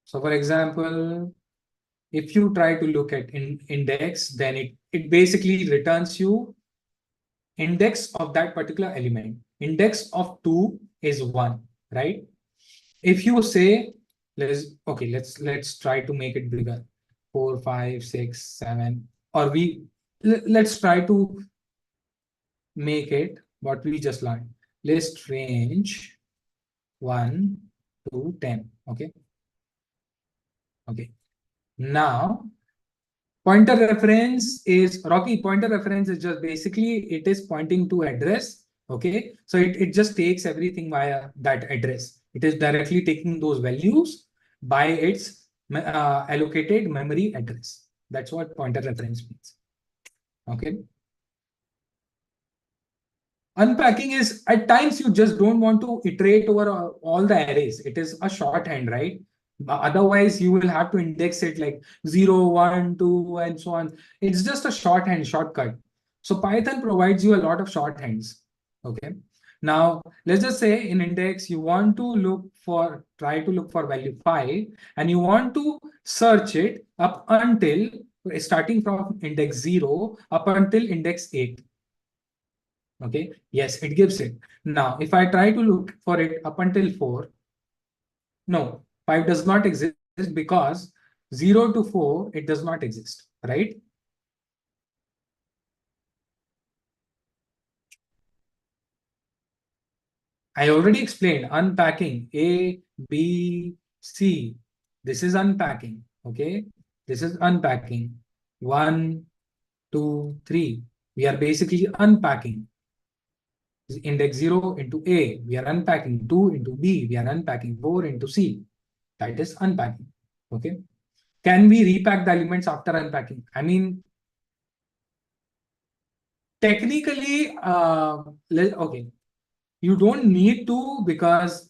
So for example, if you try to look at index, then it basically returns you index of that particular element. Index of 2 is 1, right? If you say, let's try to make it bigger. 4, 5, 6, 7, or let's try to make it what we just learned. List range 1 to 10. Okay. Okay. Now, pointer reference is Rocky. Pointer reference is just basically it is pointing to address. Okay. So it just takes everything via that address. It is directly taking those values by its allocated memory address. That's what pointer reference means. Okay. Unpacking is at times you just don't want to iterate over all the arrays. It is a shorthand, right? Otherwise, you will have to index it like 0, 1, 2, and so on. It's just a shorthand, shortcut. So Python provides you a lot of shorthands. Okay. Now, let's just say in index, you want to try to look for value 5, and you want to search it up until starting from index 0 up until index 8. Okay, yes, it gives it. Now, if I try to look for it up until 4, no, 5 does not exist because 0 to 4, it does not exist, right? I already explained unpacking A, B, C. This is unpacking, okay? This is unpacking. 1, 2, 3. We are basically unpacking. Index 0 into A, we are unpacking. 2 into B, we are unpacking. 4 into C. That is unpacking. Okay. Can we repack the elements after unpacking? I mean, technically, okay, you don't need to because,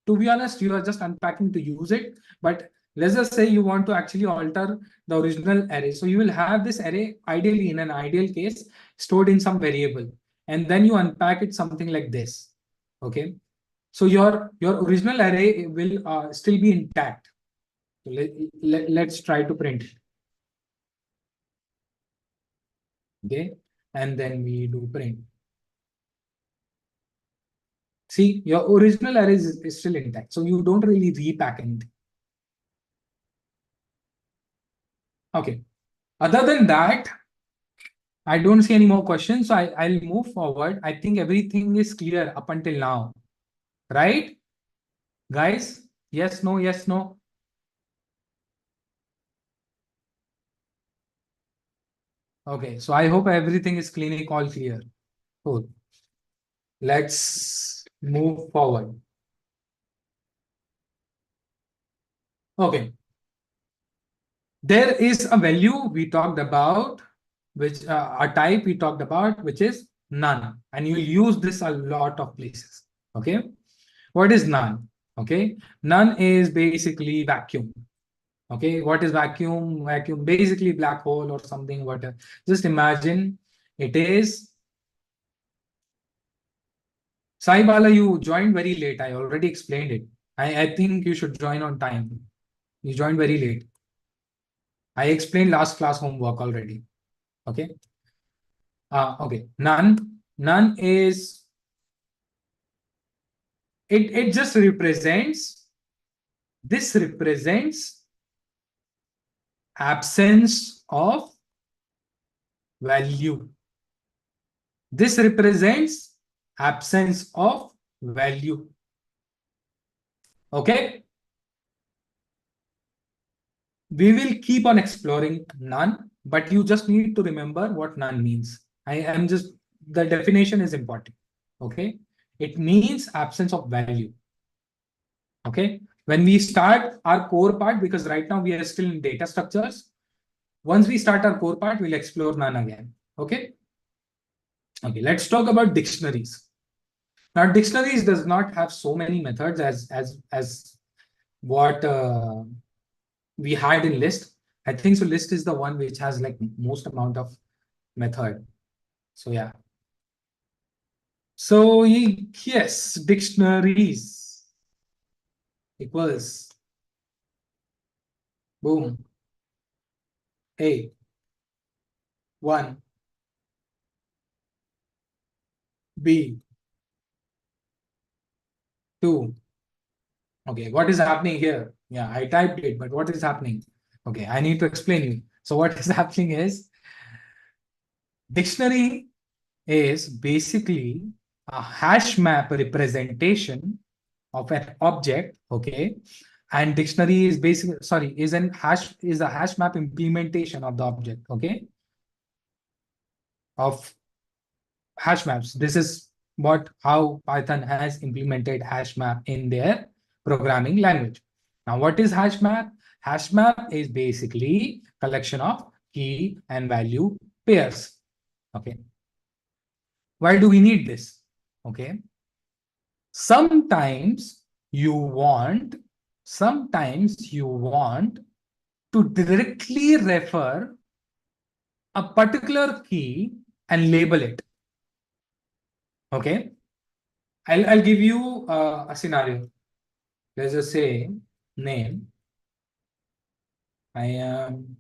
to be honest, you are just unpacking to use it. But let's just say you want to actually alter the original array. So you will have this array ideally in an ideal case stored in some variable, and then you unpack it something like this. Okay. So your original array will still be intact. So let's try to print it. Okay, and then we do print. See, your original array is still intact, so you don't really repack anything. Okay. Other than that, I don't see any more questions, so I'll move forward. I think everything is clear up until now, right? Guys, yes, no, yes, no. Okay, so I hope everything is clinic all clear. Cool. Let's move forward. Okay. There is a value we talked about, which a type we talked about, which is none. And you'll use this a lot of places. Okay. What is none? Okay. None is basically vacuum. Okay. What is vacuum? Vacuum, basically black hole or something, whatever. Just imagine it is. Sai Bala, you joined very late. I already explained it. I think you should join on time. You joined very late. I explained last class homework already. Okay. Okay. None. None is it just represents this represents absence of value. This represents absence of value. Okay. We will keep on exploring none, but you just need to remember what none means. I am just the definition is important. Okay. It means absence of value. Okay. When we start our core part, because right now we are still in data structures, once we start our core part, we'll explore none again. Okay. Okay, let's talk about dictionaries. Now, dictionaries does not have so many methods as what we had in list. I think so. List is the one which has like most amount of method. So yeah. So yes, dictionaries equals boom A 1 B 2. Okay, what is happening here? Yeah, I typed it, but what is happening? Okay, I need to explain you. So what is happening is Dictionary is basically a hash map representation of an object, okay? And dictionary is basically, sorry, is a hash map implementation of the object, okay? Of hash maps. This is how Python has implemented hash map in their programming language. Now, what is hash map? Hash map is basically collection of key and value pairs. Okay. Why do we need this? Okay. Sometimes you want, sometimes you want to directly refer a particular key and label it. Okay. I'll give you a scenario. Let's just say name. I am.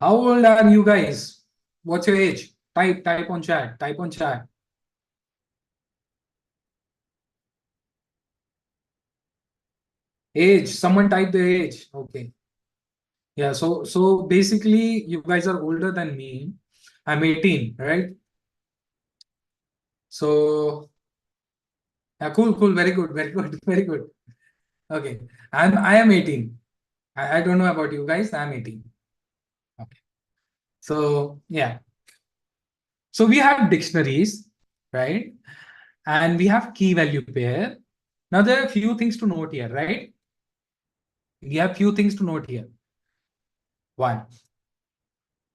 How old are you guys? What's your age? Type on chat. Type on chat. Age. Someone type the age. Okay. Yeah. So basically, you guys are older than me. I'm 18, right? So yeah, cool. Very good. Very good. Very good. Okay. I am 18. I don't know about you guys. I'm 18. Okay. So yeah. So we have dictionaries, right? And we have key value pair. Now there are a few things to note here, right? We have few things to note here. One,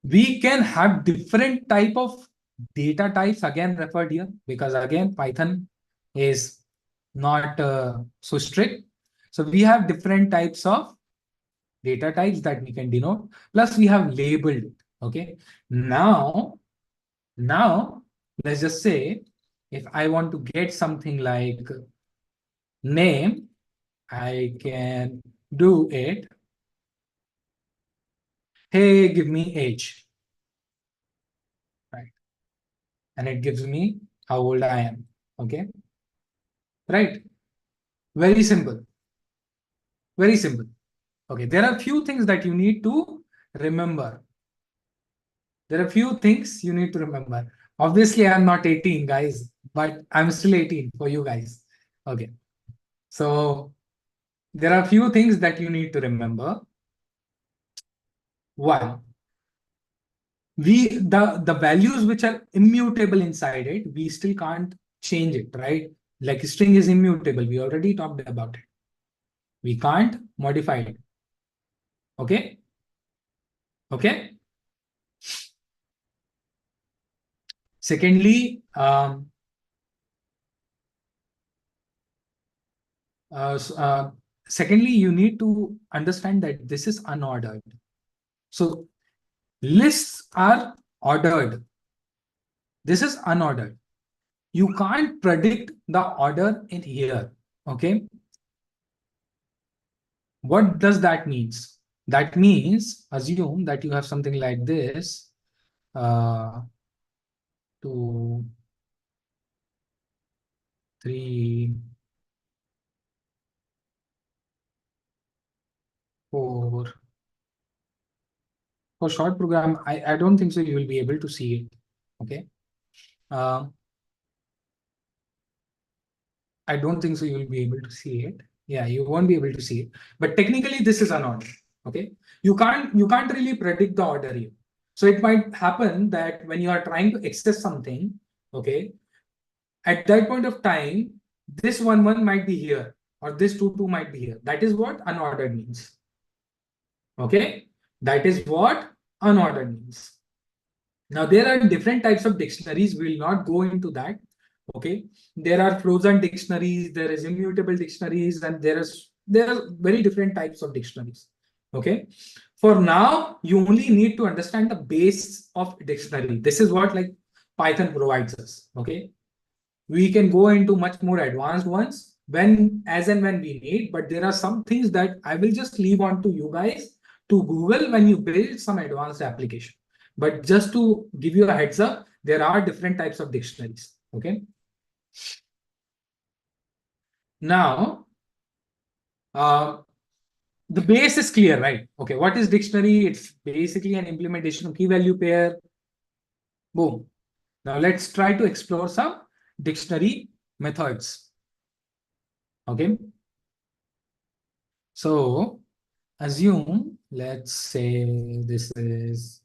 we can have different type of data types again referred here because again Python is not so strict. So we have different types of data types that we can denote. Plus we have labeled it. Okay. Now let's just say if I want to get something like name, I can do it. Hey, give me age. Right. And it gives me how old I am. Okay. Right. Very simple. Very simple. Okay. There are few things that you need to remember. There are few things you need to remember. Obviously, I'm not 18, guys, but I'm still 18 for you guys. Okay. So there are few things that you need to remember. One, the values which are immutable inside it, we still can't change it, right? Like string is immutable. We already talked about it. We can't modify it. Okay. Okay. Secondly, secondly, you need to understand that this is unordered. So lists are ordered. This is unordered. You can't predict the order in here. Okay. What does that mean? That means assume that you have something like this. 2, 3, 4. For short program, I don't think so you will be able to see it. Okay. Uh, I don't think so you will be able to see it. Yeah, you won't be able to see it. But technically, this is unordered. Okay. You can't really predict the order here. So it might happen that when you are trying to access something, okay, at that point of time, this 1 1 might be here, or this 2 2 might be here. That is what unordered means. Okay. That is what unordered means. Now, there are different types of dictionaries. We will not go into that. Okay. There are frozen dictionaries, there is immutable dictionaries, and there are very different types of dictionaries. Okay. For now, you only need to understand the base of dictionary. This is what like Python provides us. Okay. We can go into much more advanced ones when as and when we need, but there are some things that I will just leave on to you guys to Google when you build some advanced application. But just to give you a heads up, there are different types of dictionaries. Okay. Now, uh, the base is clear, right? Okay, what is dictionary? It's basically an implementation of key value pair. Boom. Now let's try to explore some dictionary methods. Okay. So assume, let's say this is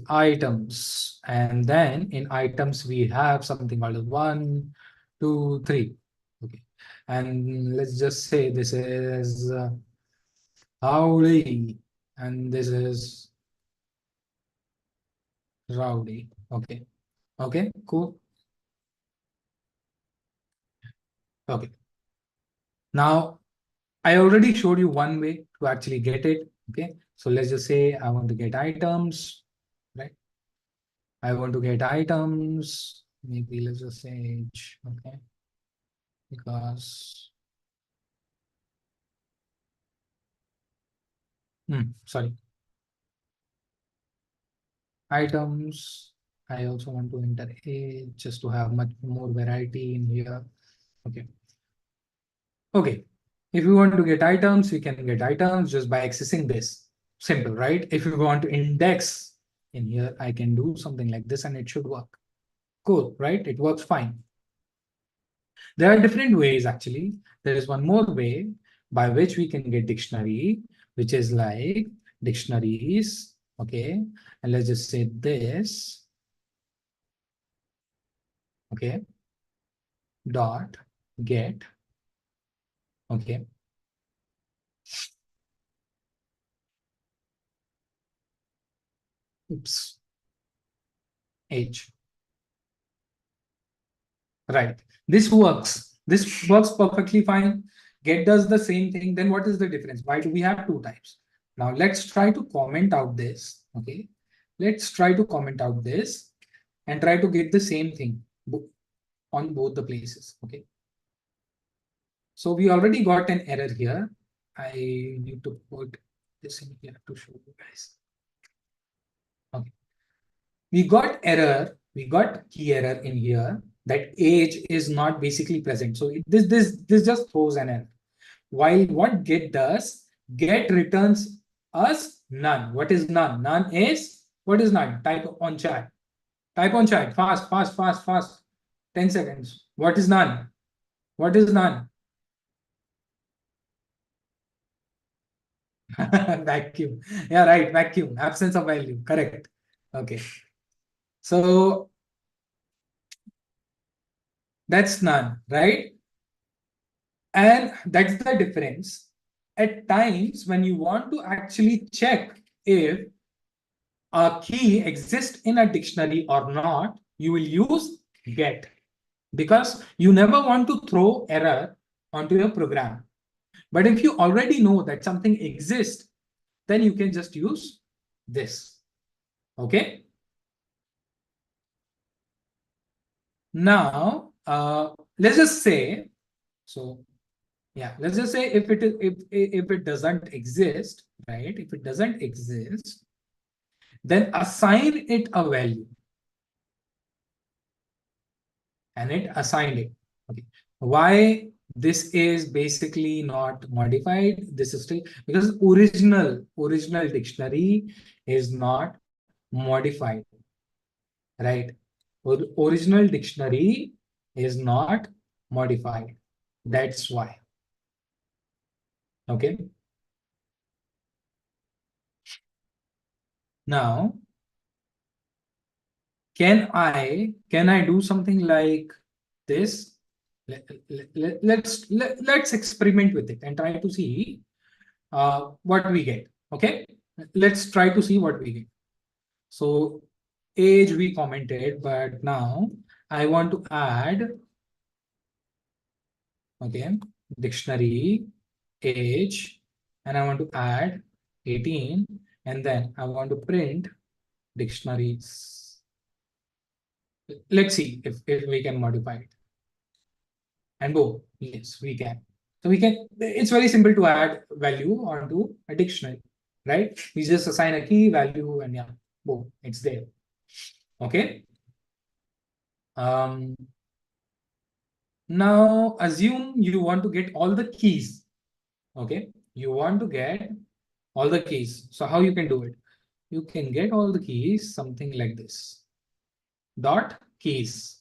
items, and then in items we have something called as 1, 2, 3. Okay, and let's just say this is howdy, and this is rowdy. Okay, okay, cool. Okay, now I already showed you one way to actually get it. Okay, so let's just say I want to get items, right? I want to get items. Maybe let's just say H, okay, because sorry, items. I also want to enter A just to have much more variety in here. Okay. Okay. If you want to get items, we can get items just by accessing this. Simple, right? If you want to index in here, I can do something like this and it should work. Cool, right? It works fine. There are different ways actually. There is one more way by which we can get dictionary, which is like dictionaries. Okay. And let's just say this. Okay, dot get. Okay, oops, H, right. This works perfectly fine. Get does the same thing. Then what is the difference? Why do we have two types? Now let's try to comment out this. Okay, let's try to comment out this and try to get the same thing on both the places. Okay, so we already got an error here. I need to put this in here to show you guys. Okay, we got error, we got key error in here that age is not basically present. So this just throws an error. While what get does, get returns us none. What is none? None is, what is none? Type on chat. Type on chat. Fast, fast, fast, fast. 10 seconds. What is none? What is none? Vacuum. Yeah, right. Vacuum. Absence of value. Correct. Okay. So that's none, right? And that's the difference. At times, when you want to actually check if a key exists in a dictionary or not, you will use get, because you never want to throw error onto your program. But if you already know that something exists, then you can just use this. Okay. Now, let's just say, so yeah, let's just say if it doesn't exist, right? If it doesn't exist, then assign it a value, and it assigned it. Okay. Why this is basically not modified? This is still because original dictionary is not modified, right? Original dictionary is not modified. That's why. Okay. Now, can I do something like this? Let's experiment with it and try to see what we get. Okay, let's try to see what we get. So age we commented, but now I want to add, okay, dictionary age, and I want to add 18, and then I want to print dictionaries. Let's see if we can modify it. And boom, yes, we can. So we can, it's very simple to add value onto a dictionary, right? We just assign a key value and yeah, boom, it's there. Okay. Now assume you want to get all the keys. Okay, you want to get all the keys. So how you can do it? You can get all the keys something like this. Dot keys.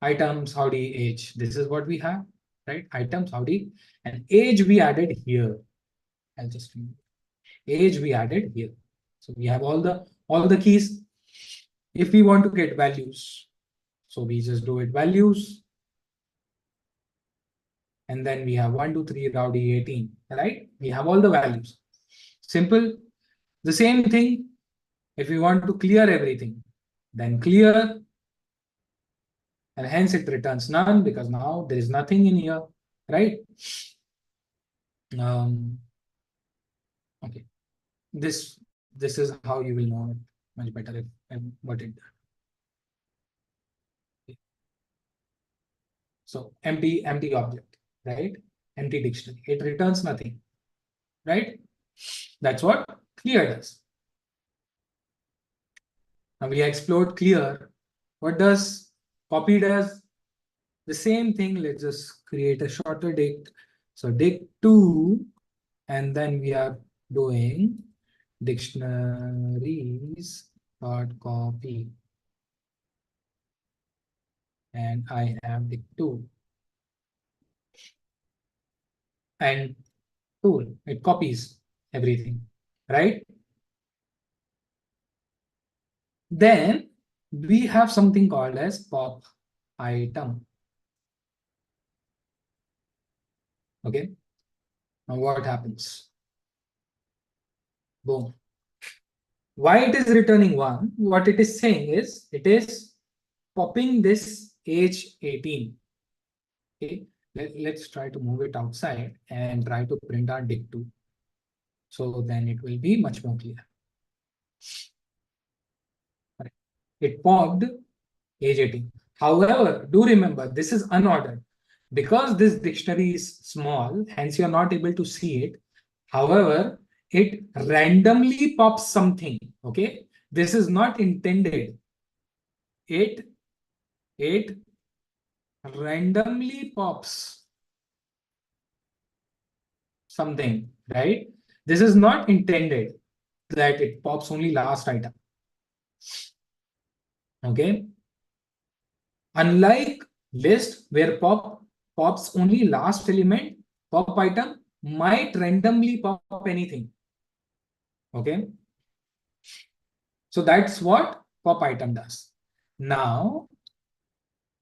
Items, howdy, age. This is what we have, right? Items, howdy, and age we added here. I'll just age we added here. So we have all the keys. If we want to get values, so we just do it values. And then we have 1, 2, 3, rowdy, 18, right? We have all the values. Simple. The same thing, if we want to clear everything, then clear, and hence it returns none because now there is nothing in here, right? Okay, this is how you will know it much better if what it. So empty object, right? Empty dictionary. It returns nothing, right? That's what clear does. Now we explored clear. What does copy does? The same thing. Let's just create a shorter dict. So dict2, and then we are doing dictionaries dot copy, and I have dict2 and tool. It copies everything, right? Then we have something called as pop item. Okay. Now what happens? Boom. Why it is returning 1? What it is saying is it is popping this age 18. Okay. Let's try to move it outside and try to print our dict2. So then it will be much more clear. Right. It popped age 18. However, do remember this is unordered. Because this dictionary is small, hence you are not able to see it. However, it randomly pops something. Okay. This is not intended. It randomly pops something, right? This is not intended that it pops only last item. Okay. Unlike list where pops only last element, pop item might randomly pop anything. Okay. So that's what pop item does. Now,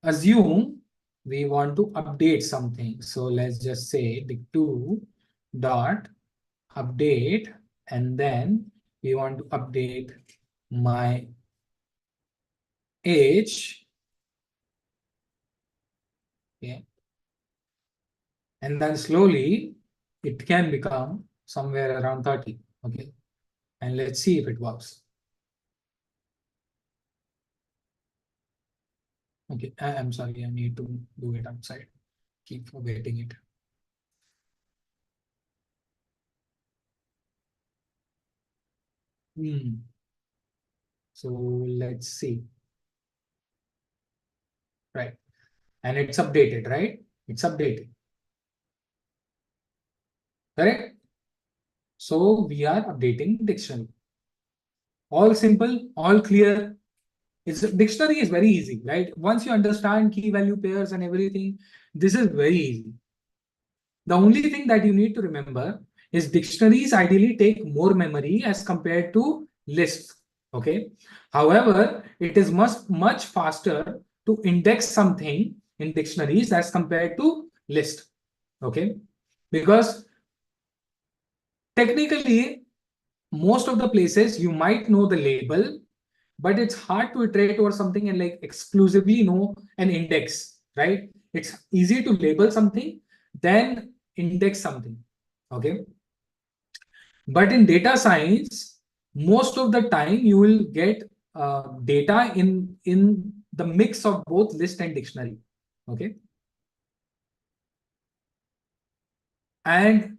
assume we want to update something. So let's just say dict2 dot update, and then we want to update my age. Okay. And then slowly it can become somewhere around 30. Okay. And let's see if it works. Okay, I'm sorry, I need to do it outside. Keep forgetting it. So let's see. Right. And it's updated, right? It's updated. Correct? So we are updating dictionary. All simple, all clear. Dictionary is very easy, right? Once you understand key value pairs and everything, this is very easy. The only thing that you need to remember is dictionaries ideally take more memory as compared to lists. Okay. However, it is much faster to index something in dictionaries as compared to list. Okay. Because technically, most of the places you might know the label, but it's hard to iterate over something and like exclusively know an index, right? It's easy to label something, then index something. Okay. But in data science, most of the time you will get data in the mix of both list and dictionary. Okay. And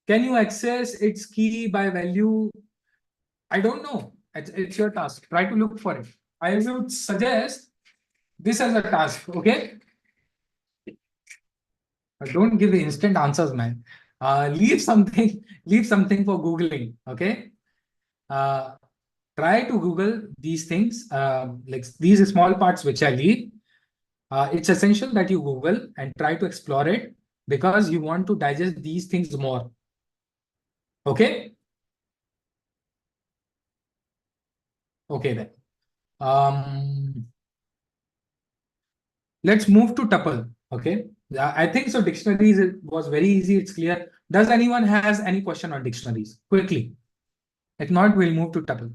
can you access its key by value? I don't know. It's your task. Try to look for it. I would suggest this as a task. Okay. Don't give instant answers, man. Leave something, leave something for Googling. Okay. Uh, Try to Google these things, like these small parts which I leave. It's essential that you Google and try to explore it because you want to digest these things more. Okay. Okay then. Um, let's move to tuple. Okay. I think so. Dictionaries it was very easy. It's clear. Does anyone has any question on dictionaries? Quickly. If not, we'll move to tuple.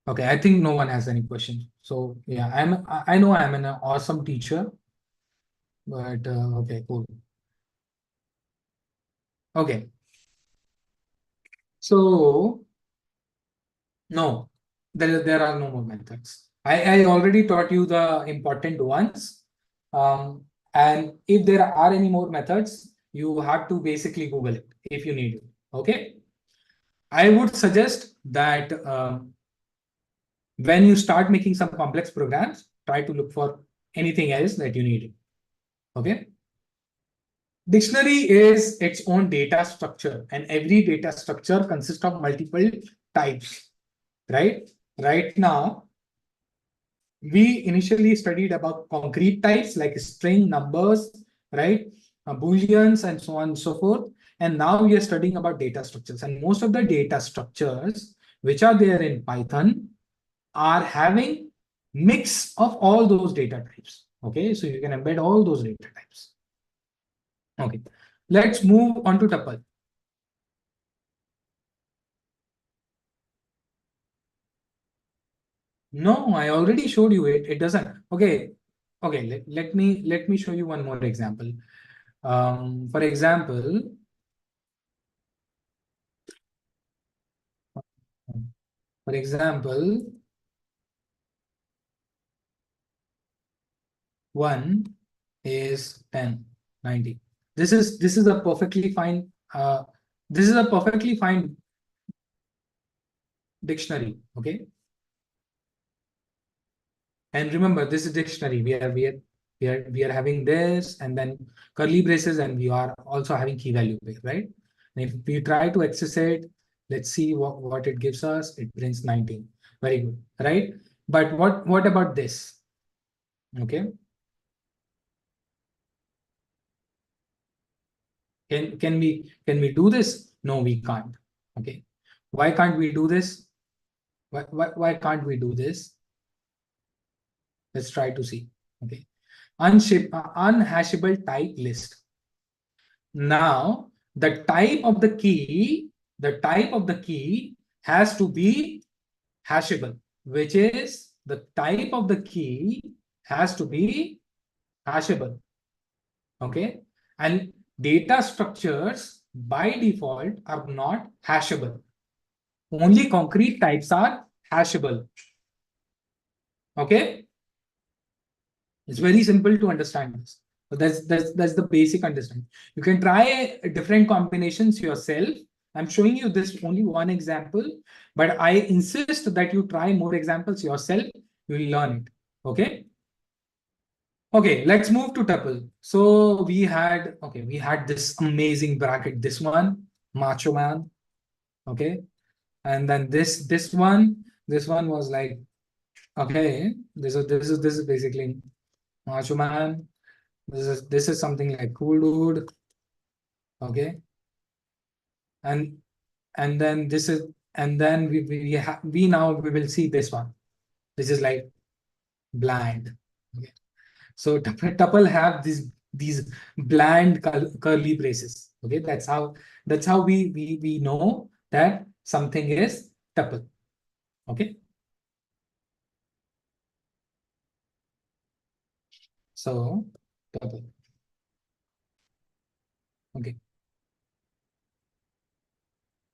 Okay, I think no one has any question. So yeah, I know I'm an awesome teacher, but okay, cool. Okay, so no, there are no more methods. I already taught you the important ones. Um, and if there are any more methods, you have to basically Google it if you need it. Okay. I would suggest that when you start making some complex programs, try to look for anything else that you need. Okay. Dictionary is its own data structure, and every data structure consists of multiple types, right? Right now, we initially studied about concrete types like string, numbers, right? Booleans, and so on and so forth. And now we are studying about data structures. And most of the data structures which are there in Python are having mix of all those data types. Okay, so you can embed all those data types. Okay, let's move on to tuple. No, I already showed you it. It doesn't. Okay. Okay. Let me show you one more example. For example, for example, 1 is 10, 90. This is a perfectly fine this is a perfectly fine dictionary. Okay. And remember, this is dictionary. We are having this and then curly braces, and we are also having key value pair, right? And if we try to access it, let's see what it gives us. It prints 19. Very good, right? But what about this? Okay. Can we do this? No, we can't. Okay. Why can't we do this? Why can't we do this? Let's try to see. Okay. Unhashable type list. Now, the type of the key has to be hashable, which is the type of the key has to be hashable. Okay. And data structures by default are not hashable. Only concrete types are hashable. Okay. It's very simple to understand this. So that's the basic understanding. You can try different combinations yourself. I'm showing you this only one example, but I insist that you try more examples yourself. You will learn it. Okay. Okay, let's move to tuple. So we had this amazing bracket, this one, macho man. Okay. And then this one was like, okay, this is basically macho man. This is something like cool dude. Okay. And then this is, and then we now we will see this one. This is like bland. Okay. So tuple have these bland curly braces. Okay. That's how we know that something is tuple. Okay. So tuple. Okay.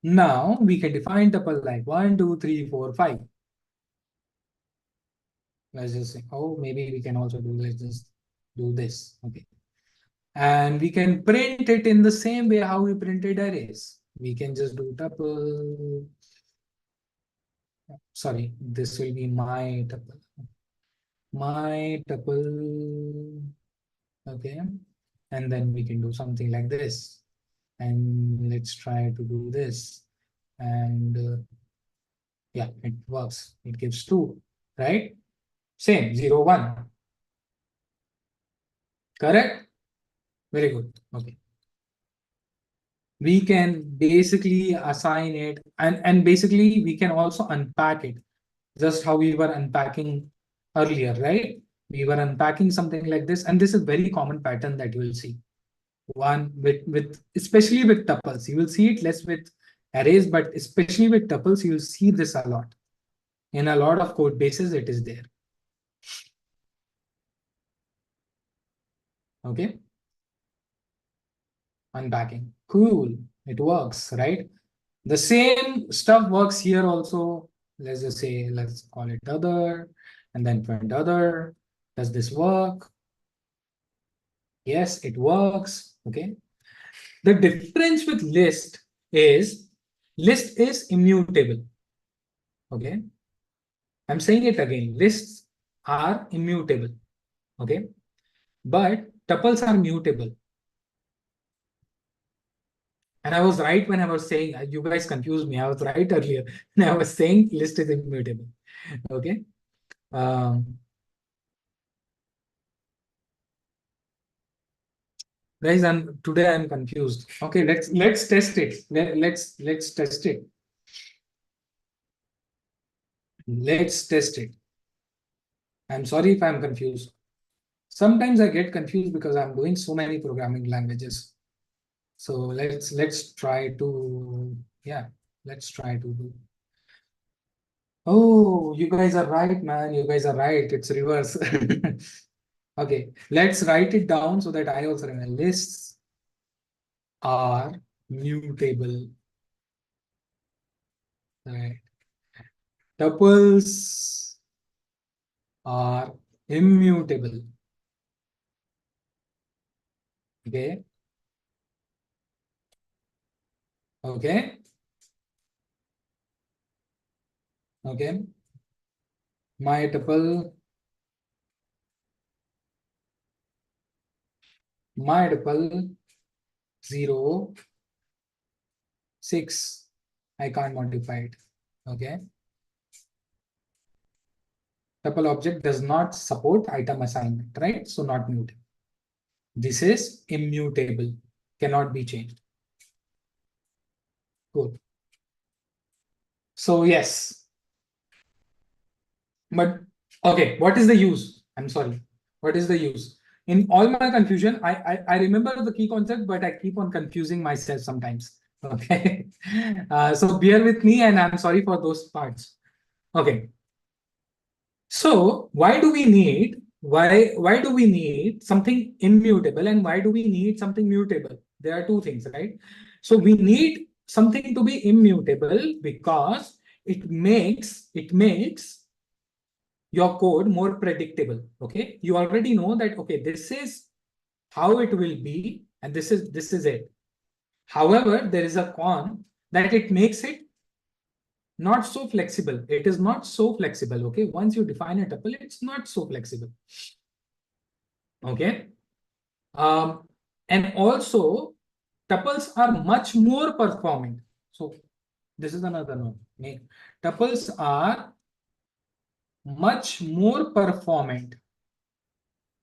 Now we can define tuple like 1, 2, 3, 4, 5. Let's just say, oh, maybe we can also do, let's just do this. Okay. And we can print it in the same way how we printed arrays. We can just do tuple. sorry, this will be my tuple. My tuple, okay. And then we can do something like this. And let's try to do this. And yeah, it works. It gives 2, right? Same, 0, 1. Correct? Very good. Okay. We can basically assign it, and basically we can also unpack it, just how we were unpacking earlier, right? We were unpacking something like this, and this is very common pattern that you will see. One with especially with tuples, you will see it less with arrays, but especially with tuples, you will see this a lot. In a lot of code bases, it is there. Okay. Unpacking. Cool. It works, right? The same stuff works here also. Let's just say, let's call it other, and then print other. Does this work? Yes, it works. Okay. The difference with list is immutable. Okay. I'm saying it again. Lists are immutable. Okay. But tuples are mutable. And I was right when I was saying, you guys confused me. I was right earlier when I was saying list is immutable. Okay. Guys, I'm confused. Okay, let's test it. Let's test it. Let's test it. I'm sorry if I'm confused. Sometimes I get confused because I'm doing so many programming languages. So let's try to, yeah, let's try to do. Oh, you guys are right, man. You guys are right. It's reverse. Okay, let's write it down so that I also remember. Lists are mutable. Right. Tuples are immutable. Okay. Okay. Okay. My tuple, my tuple 0, 6. I can't modify it. Okay. Tuple object does not support item assignment, right? So not mutable. This is immutable, cannot be changed. Good. So yes, but okay, what is the use? I'm sorry. What is the use? In all my confusion, I remember the key concept, but I keep on confusing myself sometimes. Okay. So bear with me, and I'm sorry for those parts. Okay. So why do we need something immutable, and why do we need something mutable? There are two things, right? So we need something to be immutable because it makes your code more predictable. Okay, you already know that, okay, this is how it will be, and this is it. However, there is a con that it makes it not so flexible. It is not so flexible. Okay, once you define a tuple, it's not so flexible. Okay. um and also tuples are much more performing. So this is another note. Tuples are much more performant.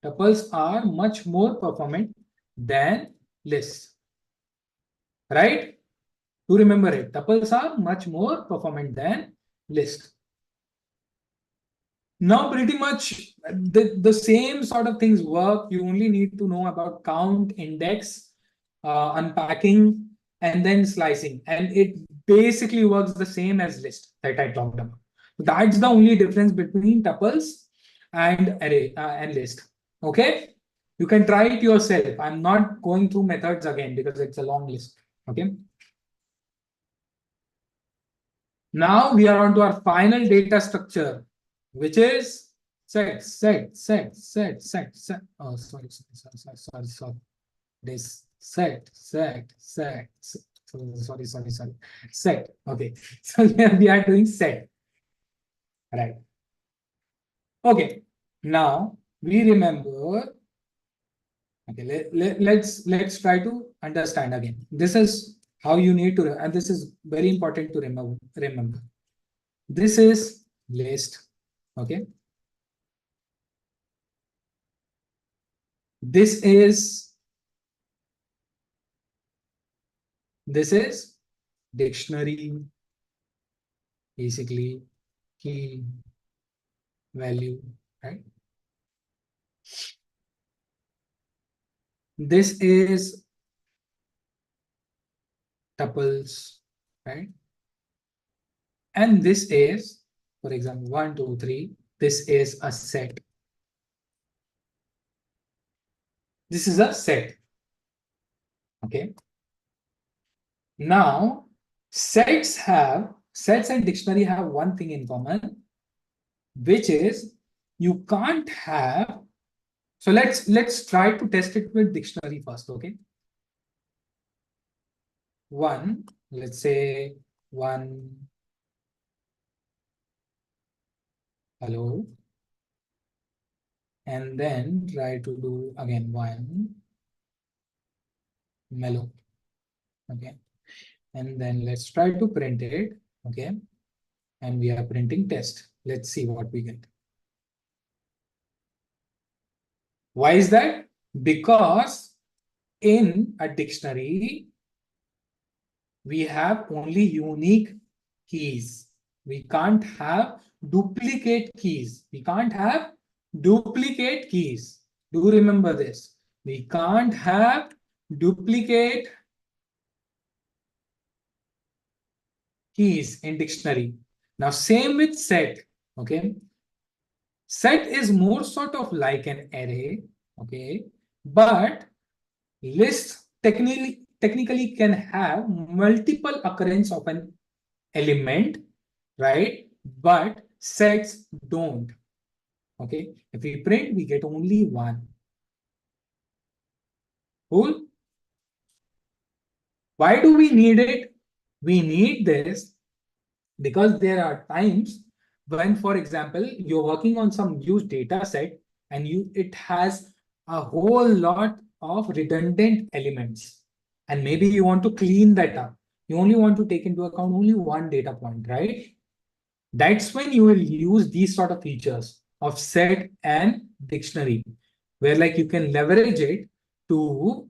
Tuples are much more performant than lists, right? To remember it, tuples are much more performant than lists. Now, pretty much the same sort of things work. You only need to know about count, index, unpacking, and then slicing. And it basically works the same as list that I talked about. That's the only difference between tuples and array and list. Okay. You can try it yourself. I'm not going through methods again because it's a long list. Okay. Now we are on to our final data structure, which is set. Oh, sorry. This set. Sorry. Set. Okay. So here we are doing set. right? Okay, now we remember. Okay, let's try to understand again. This is how you need to, and this is very important to remember. This is list. Okay, this is dictionary, basically key value, right? This is tuples, right? And this is, for example, 1, 2, 3. This is a set. This is a set. Okay. Now, sets and dictionary have one thing in common, which is you can't have. So let's try to test it with dictionary first. Okay. One, let's say one. Hello. And then try to do again one mellow. Okay. And then let's try to print it. Okay. And we are printing test. Let's see what we get. Why is that? Because in a dictionary, we have only unique keys. We can't have duplicate keys. We can't have duplicate keys. Do remember this. We can't have duplicate keys in dictionary. Now, same with set. Okay. Set is more sort of like an array. Okay. But list technically can have multiple occurrence of an element, right? But sets don't. Okay. If we print, we get only one. Cool. Why do we need it? We need this because there are times when, for example, you're working on some huge data set and it has a whole lot of redundant elements. And maybe you want to clean that up. You only want to take into account only one data point, right? That's when you will use these sort of features of set and dictionary, where like you can leverage it to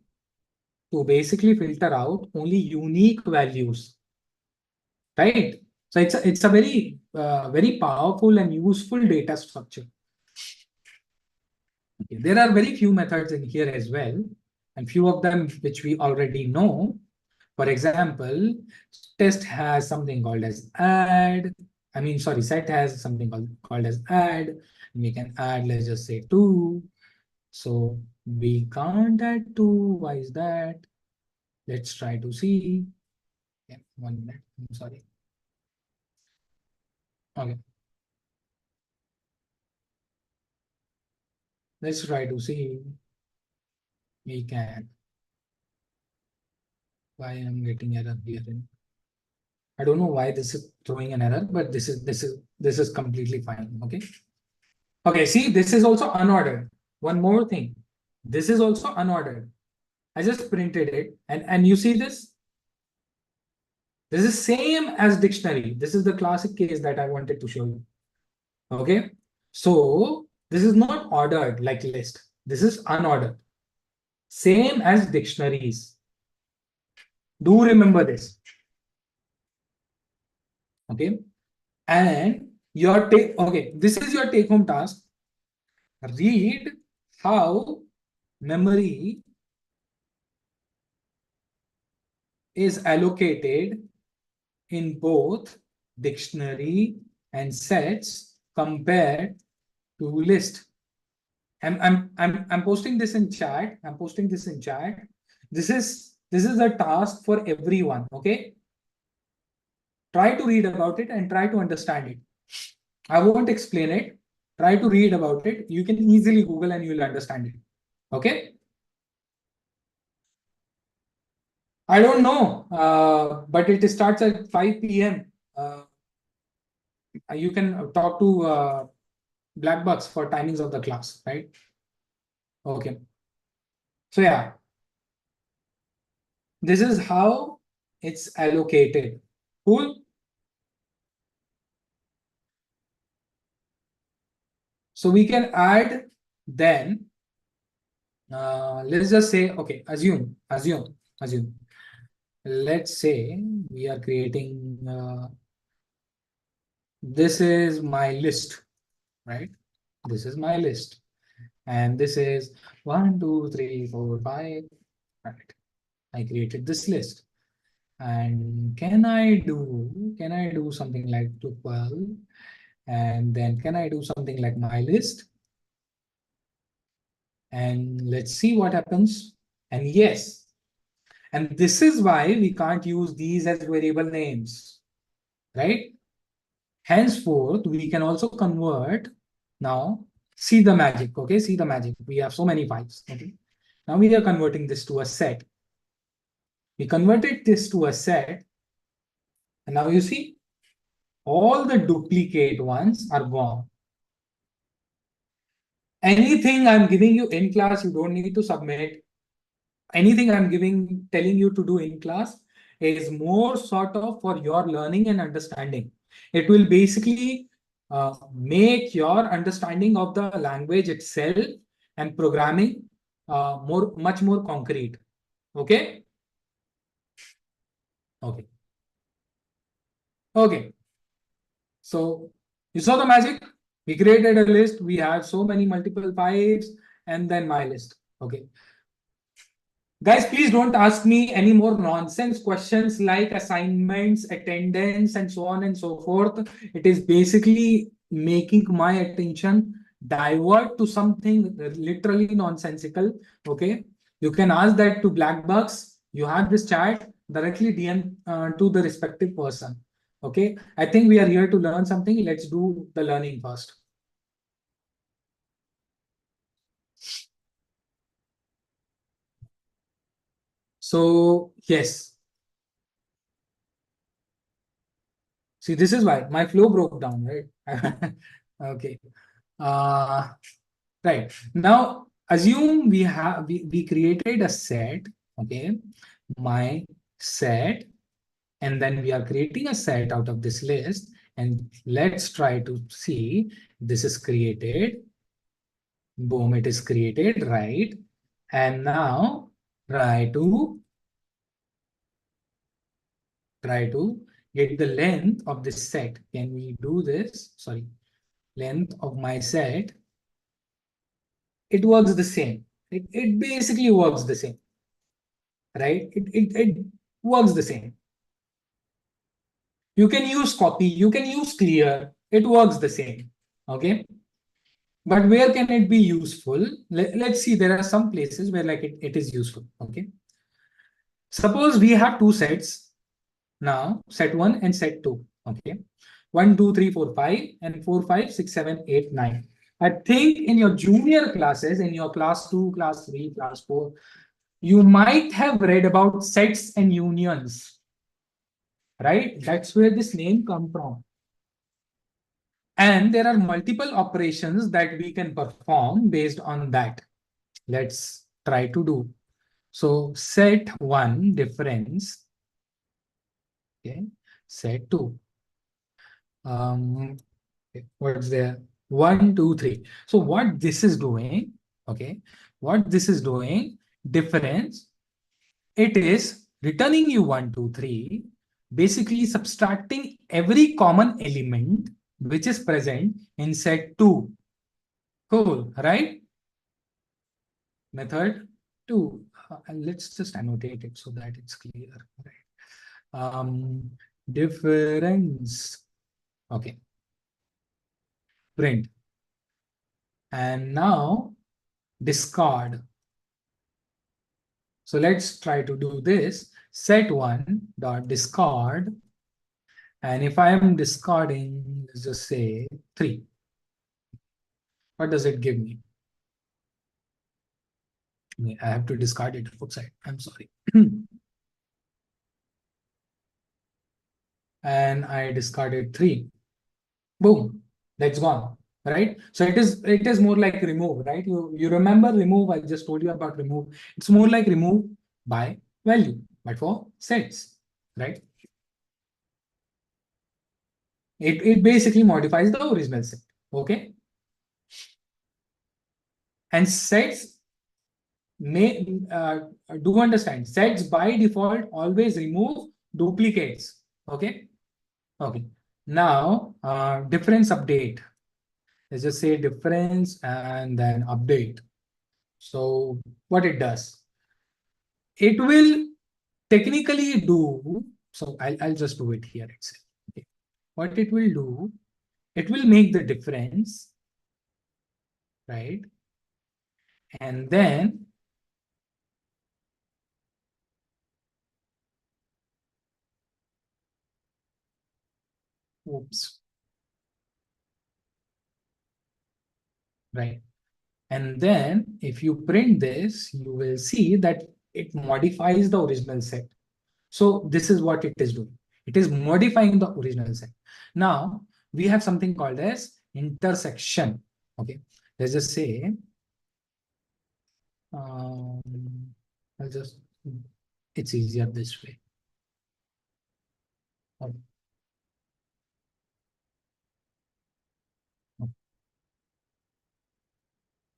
basically filter out only unique values, right? So it's a very very powerful and useful data structure. Okay. There are very few methods in here as well, and few of them which we already know. For example, test has something called as add. I mean, sorry, set has something called as add. We can add, let's just say 2. So we can't add 2. Why is that? Let's try to see. Yeah, 1 minute. I'm sorry. Okay. Let's try to see. We can. Why I'm getting error here? I don't know why this is throwing an error, but this is completely fine. Okay. Okay. See, this is also unordered. One more thing. This is also unordered. I just printed it, and you see this. This is same as dictionary. This is the classic case that I wanted to show you. Okay. So this is not ordered like list. This is unordered. Same as dictionaries. Do remember this. Okay. And your take, okay, this is your take home task. Read how memory is allocated in both dictionary and sets compared to list. I'm posting this in chat. I'm posting this in chat. This is a task for everyone. Okay. Try to read about it and try to understand it. I won't explain it. Try to read about it. You can easily Google and you'll understand it. Okay. I don't know, but it starts at 5 p.m. you can talk to Blackbucks for timings of the class, right? Okay. So yeah, this is how it's allocated. Cool. So we can add then, let's just say, okay, assume. Let's say we are creating, this is my list, right? This is my list. And this is 1, 2, 3, 4, 5. Right. I created this list. And can I do something like tuple? And then can I do something like my list? And let's see what happens. And yes, and this is why we can't use these as variable names, right? Henceforth, we can also convert now. See the magic, okay? See the magic. We have so many files, okay? Now we are converting this to a set. We converted this to a set. And now you see, all the duplicate ones are gone. Anything I'm giving you in class, you don't need to submit. Anything I'm telling you to do in class is more sort of for your learning and understanding. It will basically make your understanding of the language itself and programming much more concrete. Okay. Okay. Okay. So you saw the magic. We created a list. We had so many multiple files, and then my list. Okay. Guys, please don't ask me any more nonsense questions like assignments, attendance, and so on and so forth. It is basically making my attention divert to something literally nonsensical. Okay. You can ask that to Blackbucks. You have this chat, directly DM to the respective person. Okay. I think we are here to learn something. Let's do the learning first. So, yes. See, this is why my flow broke down, right? Okay. Uh, right. Now, assume we created a set, okay? My set, and then we are creating a set out of this list. And let's try to see this is created. Boom, it is created, right? And now try to get the length of this set. Can we do this? Sorry, length of my set. It works the same. It basically works the same, right? It works the same. You can use copy, you can use clear. It works the same, okay? But where can it be useful? Let's see, there are some places where like it is useful, okay? Suppose we have two sets now, set 1 and set 2, okay? 1, 2, 3, 4, 5, and 4, 5, 6, 7, 8, 9. I think in your junior classes, in your class 2, class 3, class 4, you might have read about sets and unions, right? That's where this name comes from. And there are multiple operations that we can perform based on that. Let's try to do. So set 1 difference, okay, set 2. What's there? 1, 2, 3. So what this is doing, okay, what this is doing, difference, it is returning you 1, 2, 3, basically subtracting every common element which is present in set 2. Cool, right? Method 2. Let's just annotate it so that it's clear. Right? Difference. Okay. Print. And now discard. So let's try to do this. Set 1 dot discard. And if I am discarding, let's just say 3. What does it give me? I have to discard it outside. I'm sorry. And I discarded 3. Boom, that's gone. Right. So it is more like remove, right? You remember remove, I just told you about remove. It's more like remove by value, but for sets, right? It basically modifies the original set. Okay. And sets may do understand, sets by default always remove duplicates. Okay. Okay. Now difference update. Let's just say difference and then update. So what it does, it will technically do, so I'll just do it here itself. Okay. What it will do, it will make the difference, right? And then oops, right? And then if you print this, you will see that it modifies the original set. So this is what it is doing. It is modifying the original set. Now we have something called as intersection. Okay, let's just say um, I'll just, it's easier this way. Okay.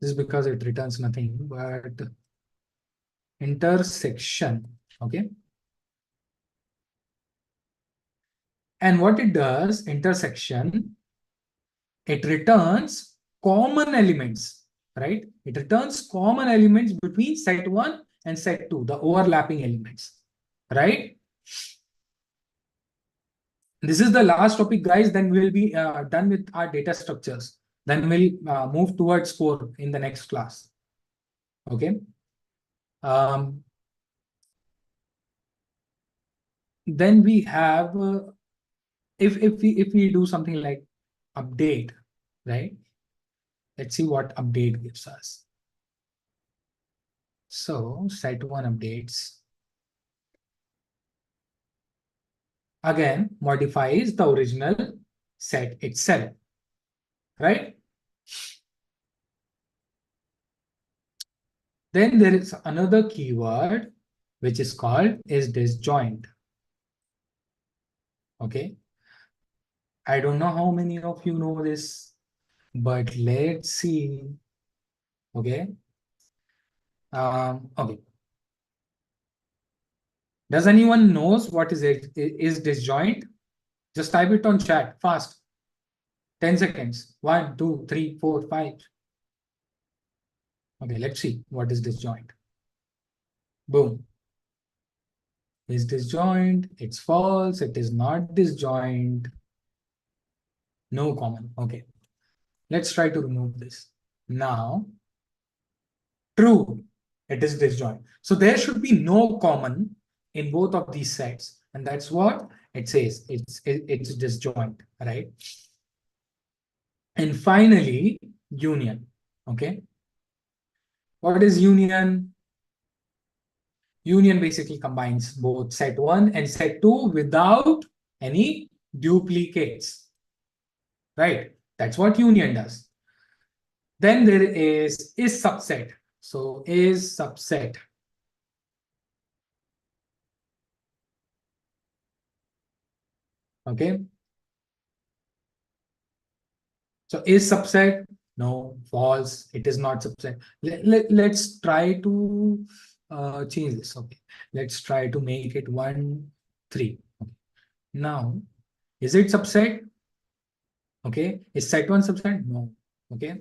This is because it returns nothing, but intersection. Okay. And what it does, intersection, it returns common elements, right? It returns common elements between set 1 and set 2, the overlapping elements, right? This is the last topic, guys. Then we'll be done with our data structures. Then we'll move towards core in the next class. Okay. Then we have if we do something like update, right? Let's see what update gives us. So set 1 updates again modifies the original set itself, right? Then there is another keyword which is called is disjoint. Okay, I don't know how many of you know this, but let's see. Okay. Okay. Does anyone knows what is it? Is disjoint? Just type it on chat fast. 10 seconds. 1, 2, 3, 4, 5. Okay, let's see what is disjoint. Boom. Is disjoint? It's false. It is not disjoint. No common. Okay. Let's try to remove this. Now, true. It is disjoint. So there should be no common in both of these sets. And that's what it says. It's disjoint, right? And finally, union. Okay. What is union? Union basically combines both set 1 and set 2 without any duplicates. Right? That's what union does. Then there is subset. So is subset. Okay. So is subset? No, false. It is not subset. Let's try to change this. Okay. Let's try to make it 1, 3. Okay. Now, is it subset? Okay. Is set 1 subset? No. Okay.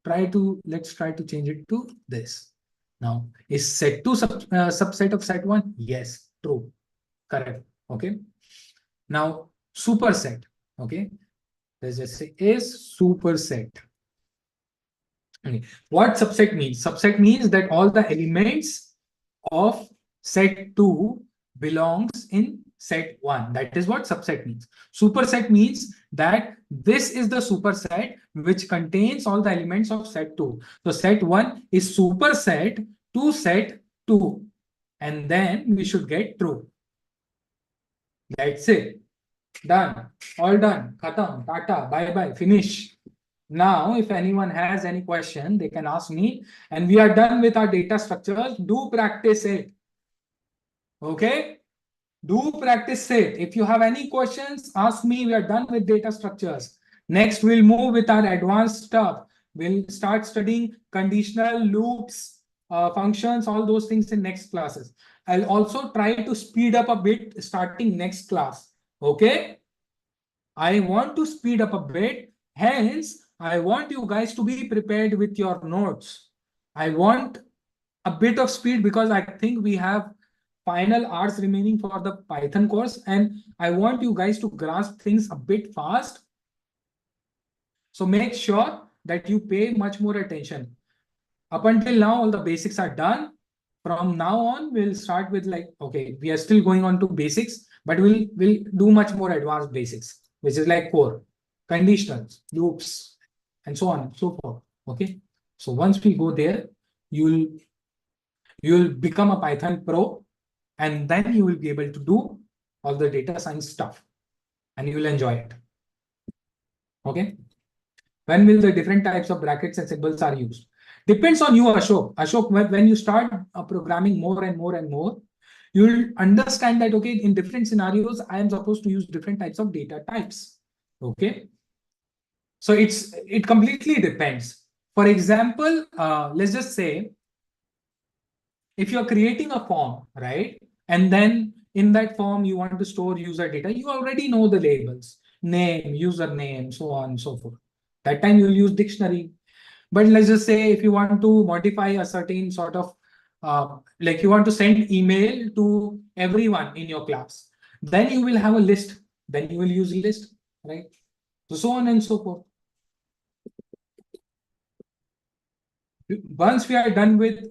Let's try to change it to this. Now, is set 2 subset of set 1? Yes. True. Correct. Okay. Now, superset. Okay. Let's just say is superset. Okay. What subset means? Subset means that all the elements of set 2 belongs in set 1. That is what subset means. Superset means that this is the superset which contains all the elements of set 2. So set 1 is superset to set 2. And then we should get true. That's it. Done. All done. Khatam. Tata. Bye bye. Finish. Now, if anyone has any question, they can ask me. And we are done with our data structures. Do practice it. Okay? Do practice it. If you have any questions, ask me. We are done with data structures. Next, we'll move with our advanced stuff. We'll start studying conditional loops, functions, all those things in next classes. I'll also try to speed up a bit starting next class. Okay? I want to speed up a bit. Hence, I want you guys to be prepared with your notes. I want a bit of speed because I think we have final hours remaining for the Python course, and I want you guys to grasp things a bit fast. So make sure that you pay much more attention. Up until now, all the basics are done. From now on, we'll start with like, okay, we are still going on to basics, but we'll do much more advanced basics, which is like core, conditionals, loops, and so on and so forth. Okay. So once we go there, you'll become a Python pro, and then you will be able to do all the data science stuff, and you will enjoy it. Okay. When will the different types of brackets and symbols are used? Depends on you, Ashok. Ashok, when you start programming more and more and more, you'll understand that, okay, in different scenarios, I am supposed to use different types of data types. Okay. So it completely depends. For example, let's just say if you're creating a form, right? And then in that form, you want to store user data, you already know the labels, name, username, so on and so forth. That time you'll use dictionary. But let's just say if you want to modify a certain sort of, like you want to send email to everyone in your class, then you will have a list. Then you will use list, right? So on and so forth. Once we are done with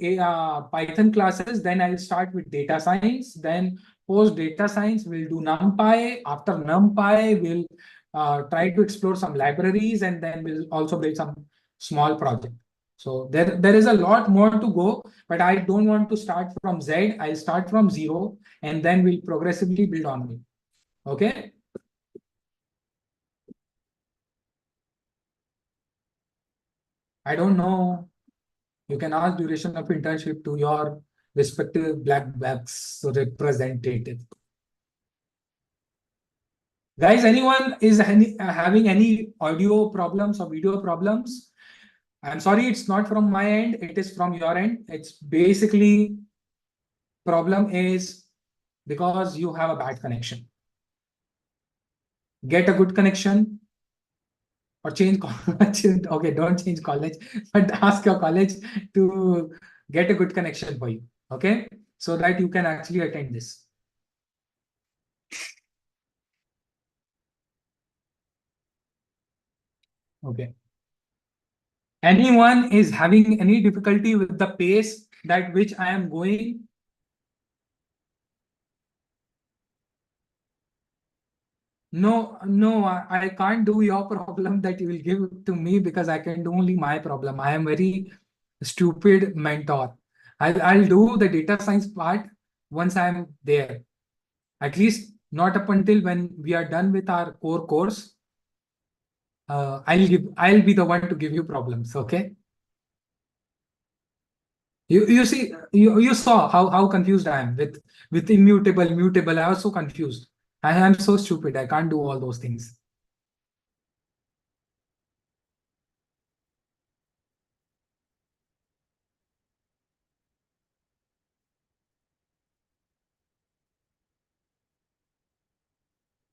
Python classes, then I'll start with data science. Then post data science, we'll do NumPy. After NumPy, we'll try to explore some libraries, and then we'll also build some small project. So there is a lot more to go, but I don't want to start from Z. I'll start from zero, and then we'll progressively build on it. Okay. I don't know. You can ask duration of internship to your respective Blackbucks representative. Guys, anyone is having any audio problems or video problems? I'm sorry, it's not from my end. It is from your end. It's basically problem is because you have a bad connection. Get a good connection or change college. Okay, don't change college, but ask your college to get a good connection for you. Okay, so that you can actually attend this. Okay. Anyone is having any difficulty with the pace that which I am going? No, no, I can't do your problem that you will give to me because I can do only my problem. I am very stupid mentor. I'll do the data science part once I'm there. At least not up until when we are done with our core course. I'll be the one to give you problems. Okay. You see, you saw how confused I am with immutable, mutable. I was so confused. I am so stupid. I can't do all those things.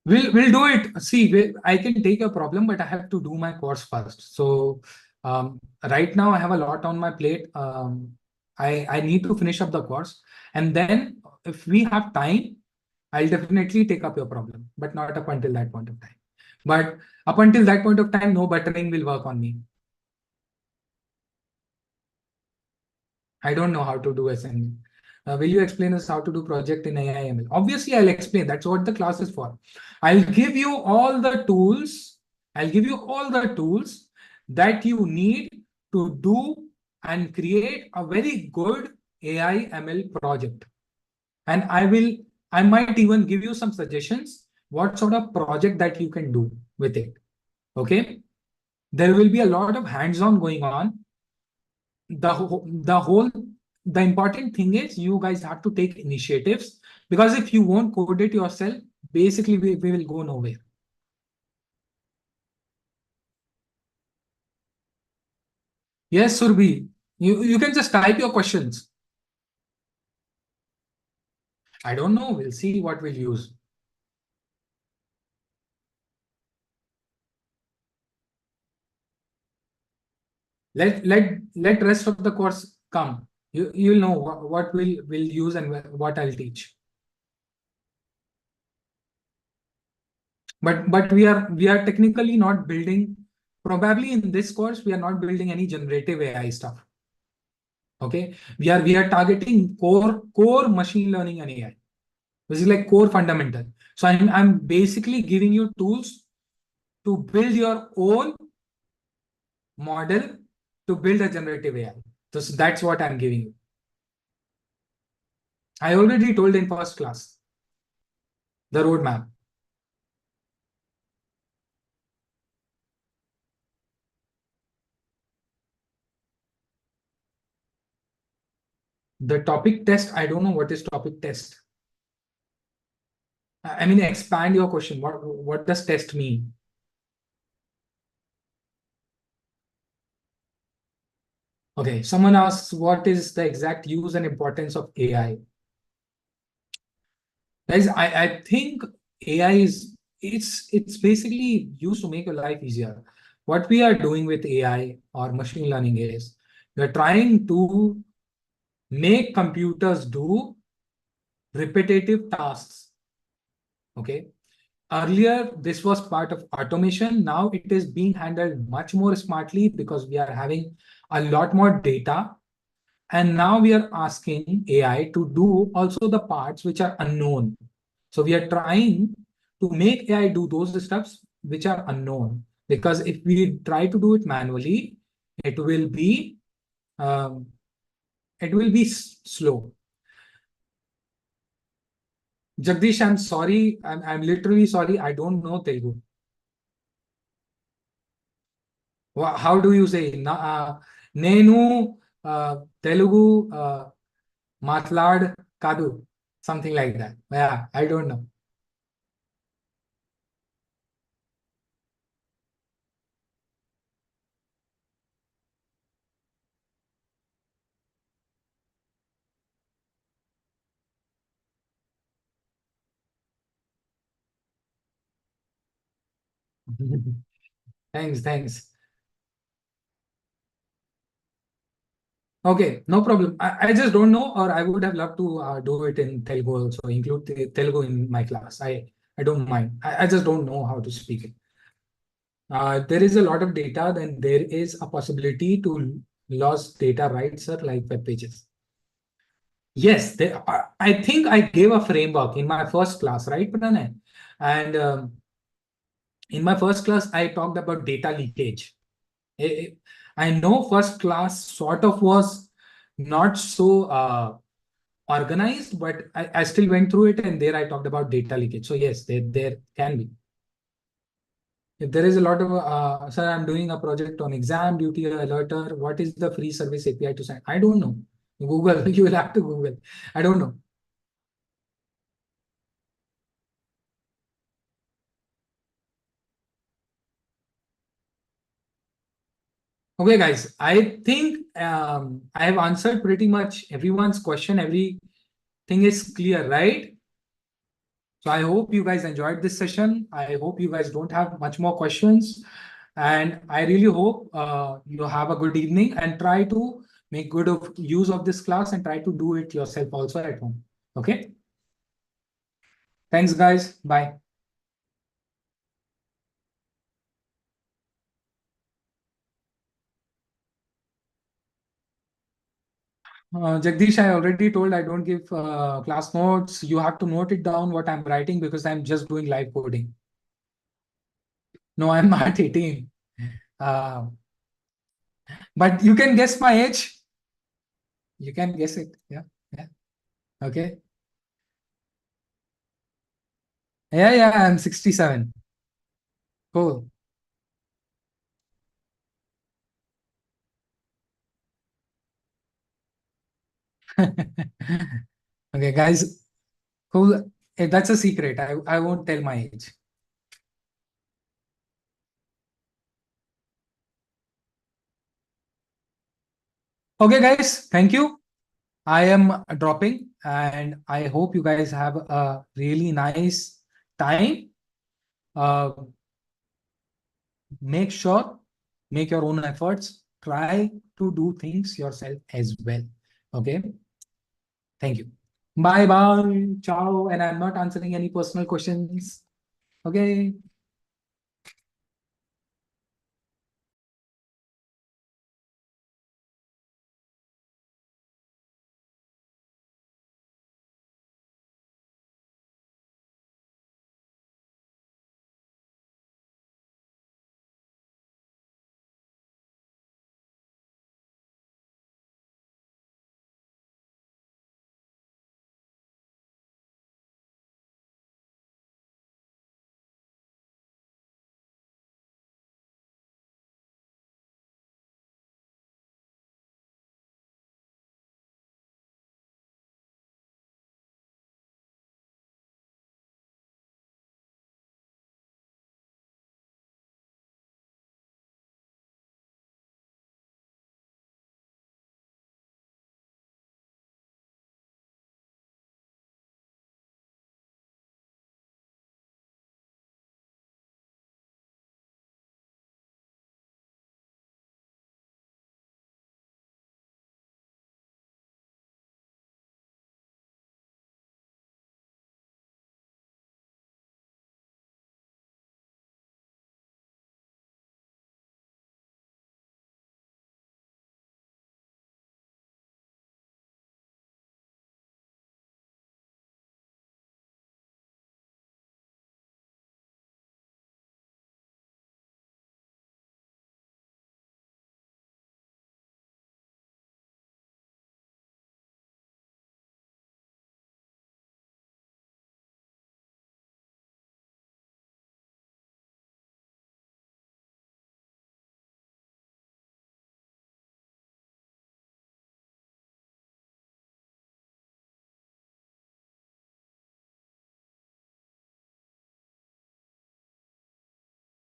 We'll do it. See, I can take a problem, but I have to do my course first. So right now I have a lot on my plate. I need to finish up the course, and then if we have time, I'll definitely take up your problem, but not up until that point of time. But up until that point of time, no buttering will work on me. I don't know how to do assignment. Will you explain us how to do project in AIML? Obviously, I'll explain. That's what the class is for. I'll give you all the tools. I'll give you all the tools that you need to do and create a very good AIML project. And I might even give you some suggestions what sort of project that you can do with it. Okay. There will be a lot of hands-on going on. The important thing is you guys have to take initiatives, because if you won't code it yourself, basically we will go nowhere. Yes, Surbi, you can just type your questions. I don't know. We'll see what we'll use. Let rest of the course come. You'll know what we'll use and what I'll teach. But we are technically not building. Probably in this course we are not building any generative AI stuff. Okay, we are targeting core machine learning and AI. This is like core fundamental. So I'm basically giving you tools to build your own model to build a generative AI. So that's what I'm giving you. I already told in first class the roadmap. The topic test, I don't know what is topic test. I mean, expand your question. What does test mean? Okay, someone asks what is the exact use and importance of AI? Guys, I think AI it's basically used to make your life easier. What we are doing with AI or machine learning is we're trying to make computers do repetitive tasks. Okay. Earlier, this was part of automation. Now it is being handled much more smartly because we are having a lot more data. And now we are asking AI to do also the parts which are unknown. So we are trying to make AI do those steps which are unknown. Because if we try to do it manually, it will be um, slow. Jagdish, I'm sorry. I'm literally sorry. I don't know Telugu. How do you say? Nenu Telugu matlad kadu. Something like that. Yeah, I don't know. Thanks. Okay, no problem. I just don't know, or I would have loved to do it in Telugu also, include Telugu in my class. I don't mind. I just don't know how to speak it. There is a lot of data, then there is a possibility to lose data rights, sir, like web pages. Yes, I think I gave a framework in my first class, right, Pranay? And in my first class, I talked about data leakage. I I know first class sort of was not so organized, but I still went through it, and there I talked about data leakage. So yes, there can be. If there is a lot of, sir, I'm doing a project on exam duty alerter. What is the free service API to sign? I don't know. Google, you will have to Google. I don't know. Okay, guys, I think I have answered pretty much everyone's question. Everything is clear, right? So I hope you guys enjoyed this session. I hope you guys don't have much more questions. And I really hope you have a good evening and try to make good of use of this class and try to do it yourself also at home. Okay. Thanks, guys. Bye. Jagdish, I already told I don't give class notes. You have to note it down what I'm writing because I'm just doing live coding. No, I'm not 18. Uh, but you can guess my age. You can guess it. Yeah. Yeah. Okay. Yeah, I'm 67. Cool. Okay, guys. Cool. That's a secret. I won't tell my age. Okay, guys. Thank you. I am dropping, and I hope you guys have a really nice time. Uh, make sure, make your own efforts. Try to do things yourself as well. Okay. Thank you. Bye bye. Ciao. And I'm not answering any personal questions. Okay.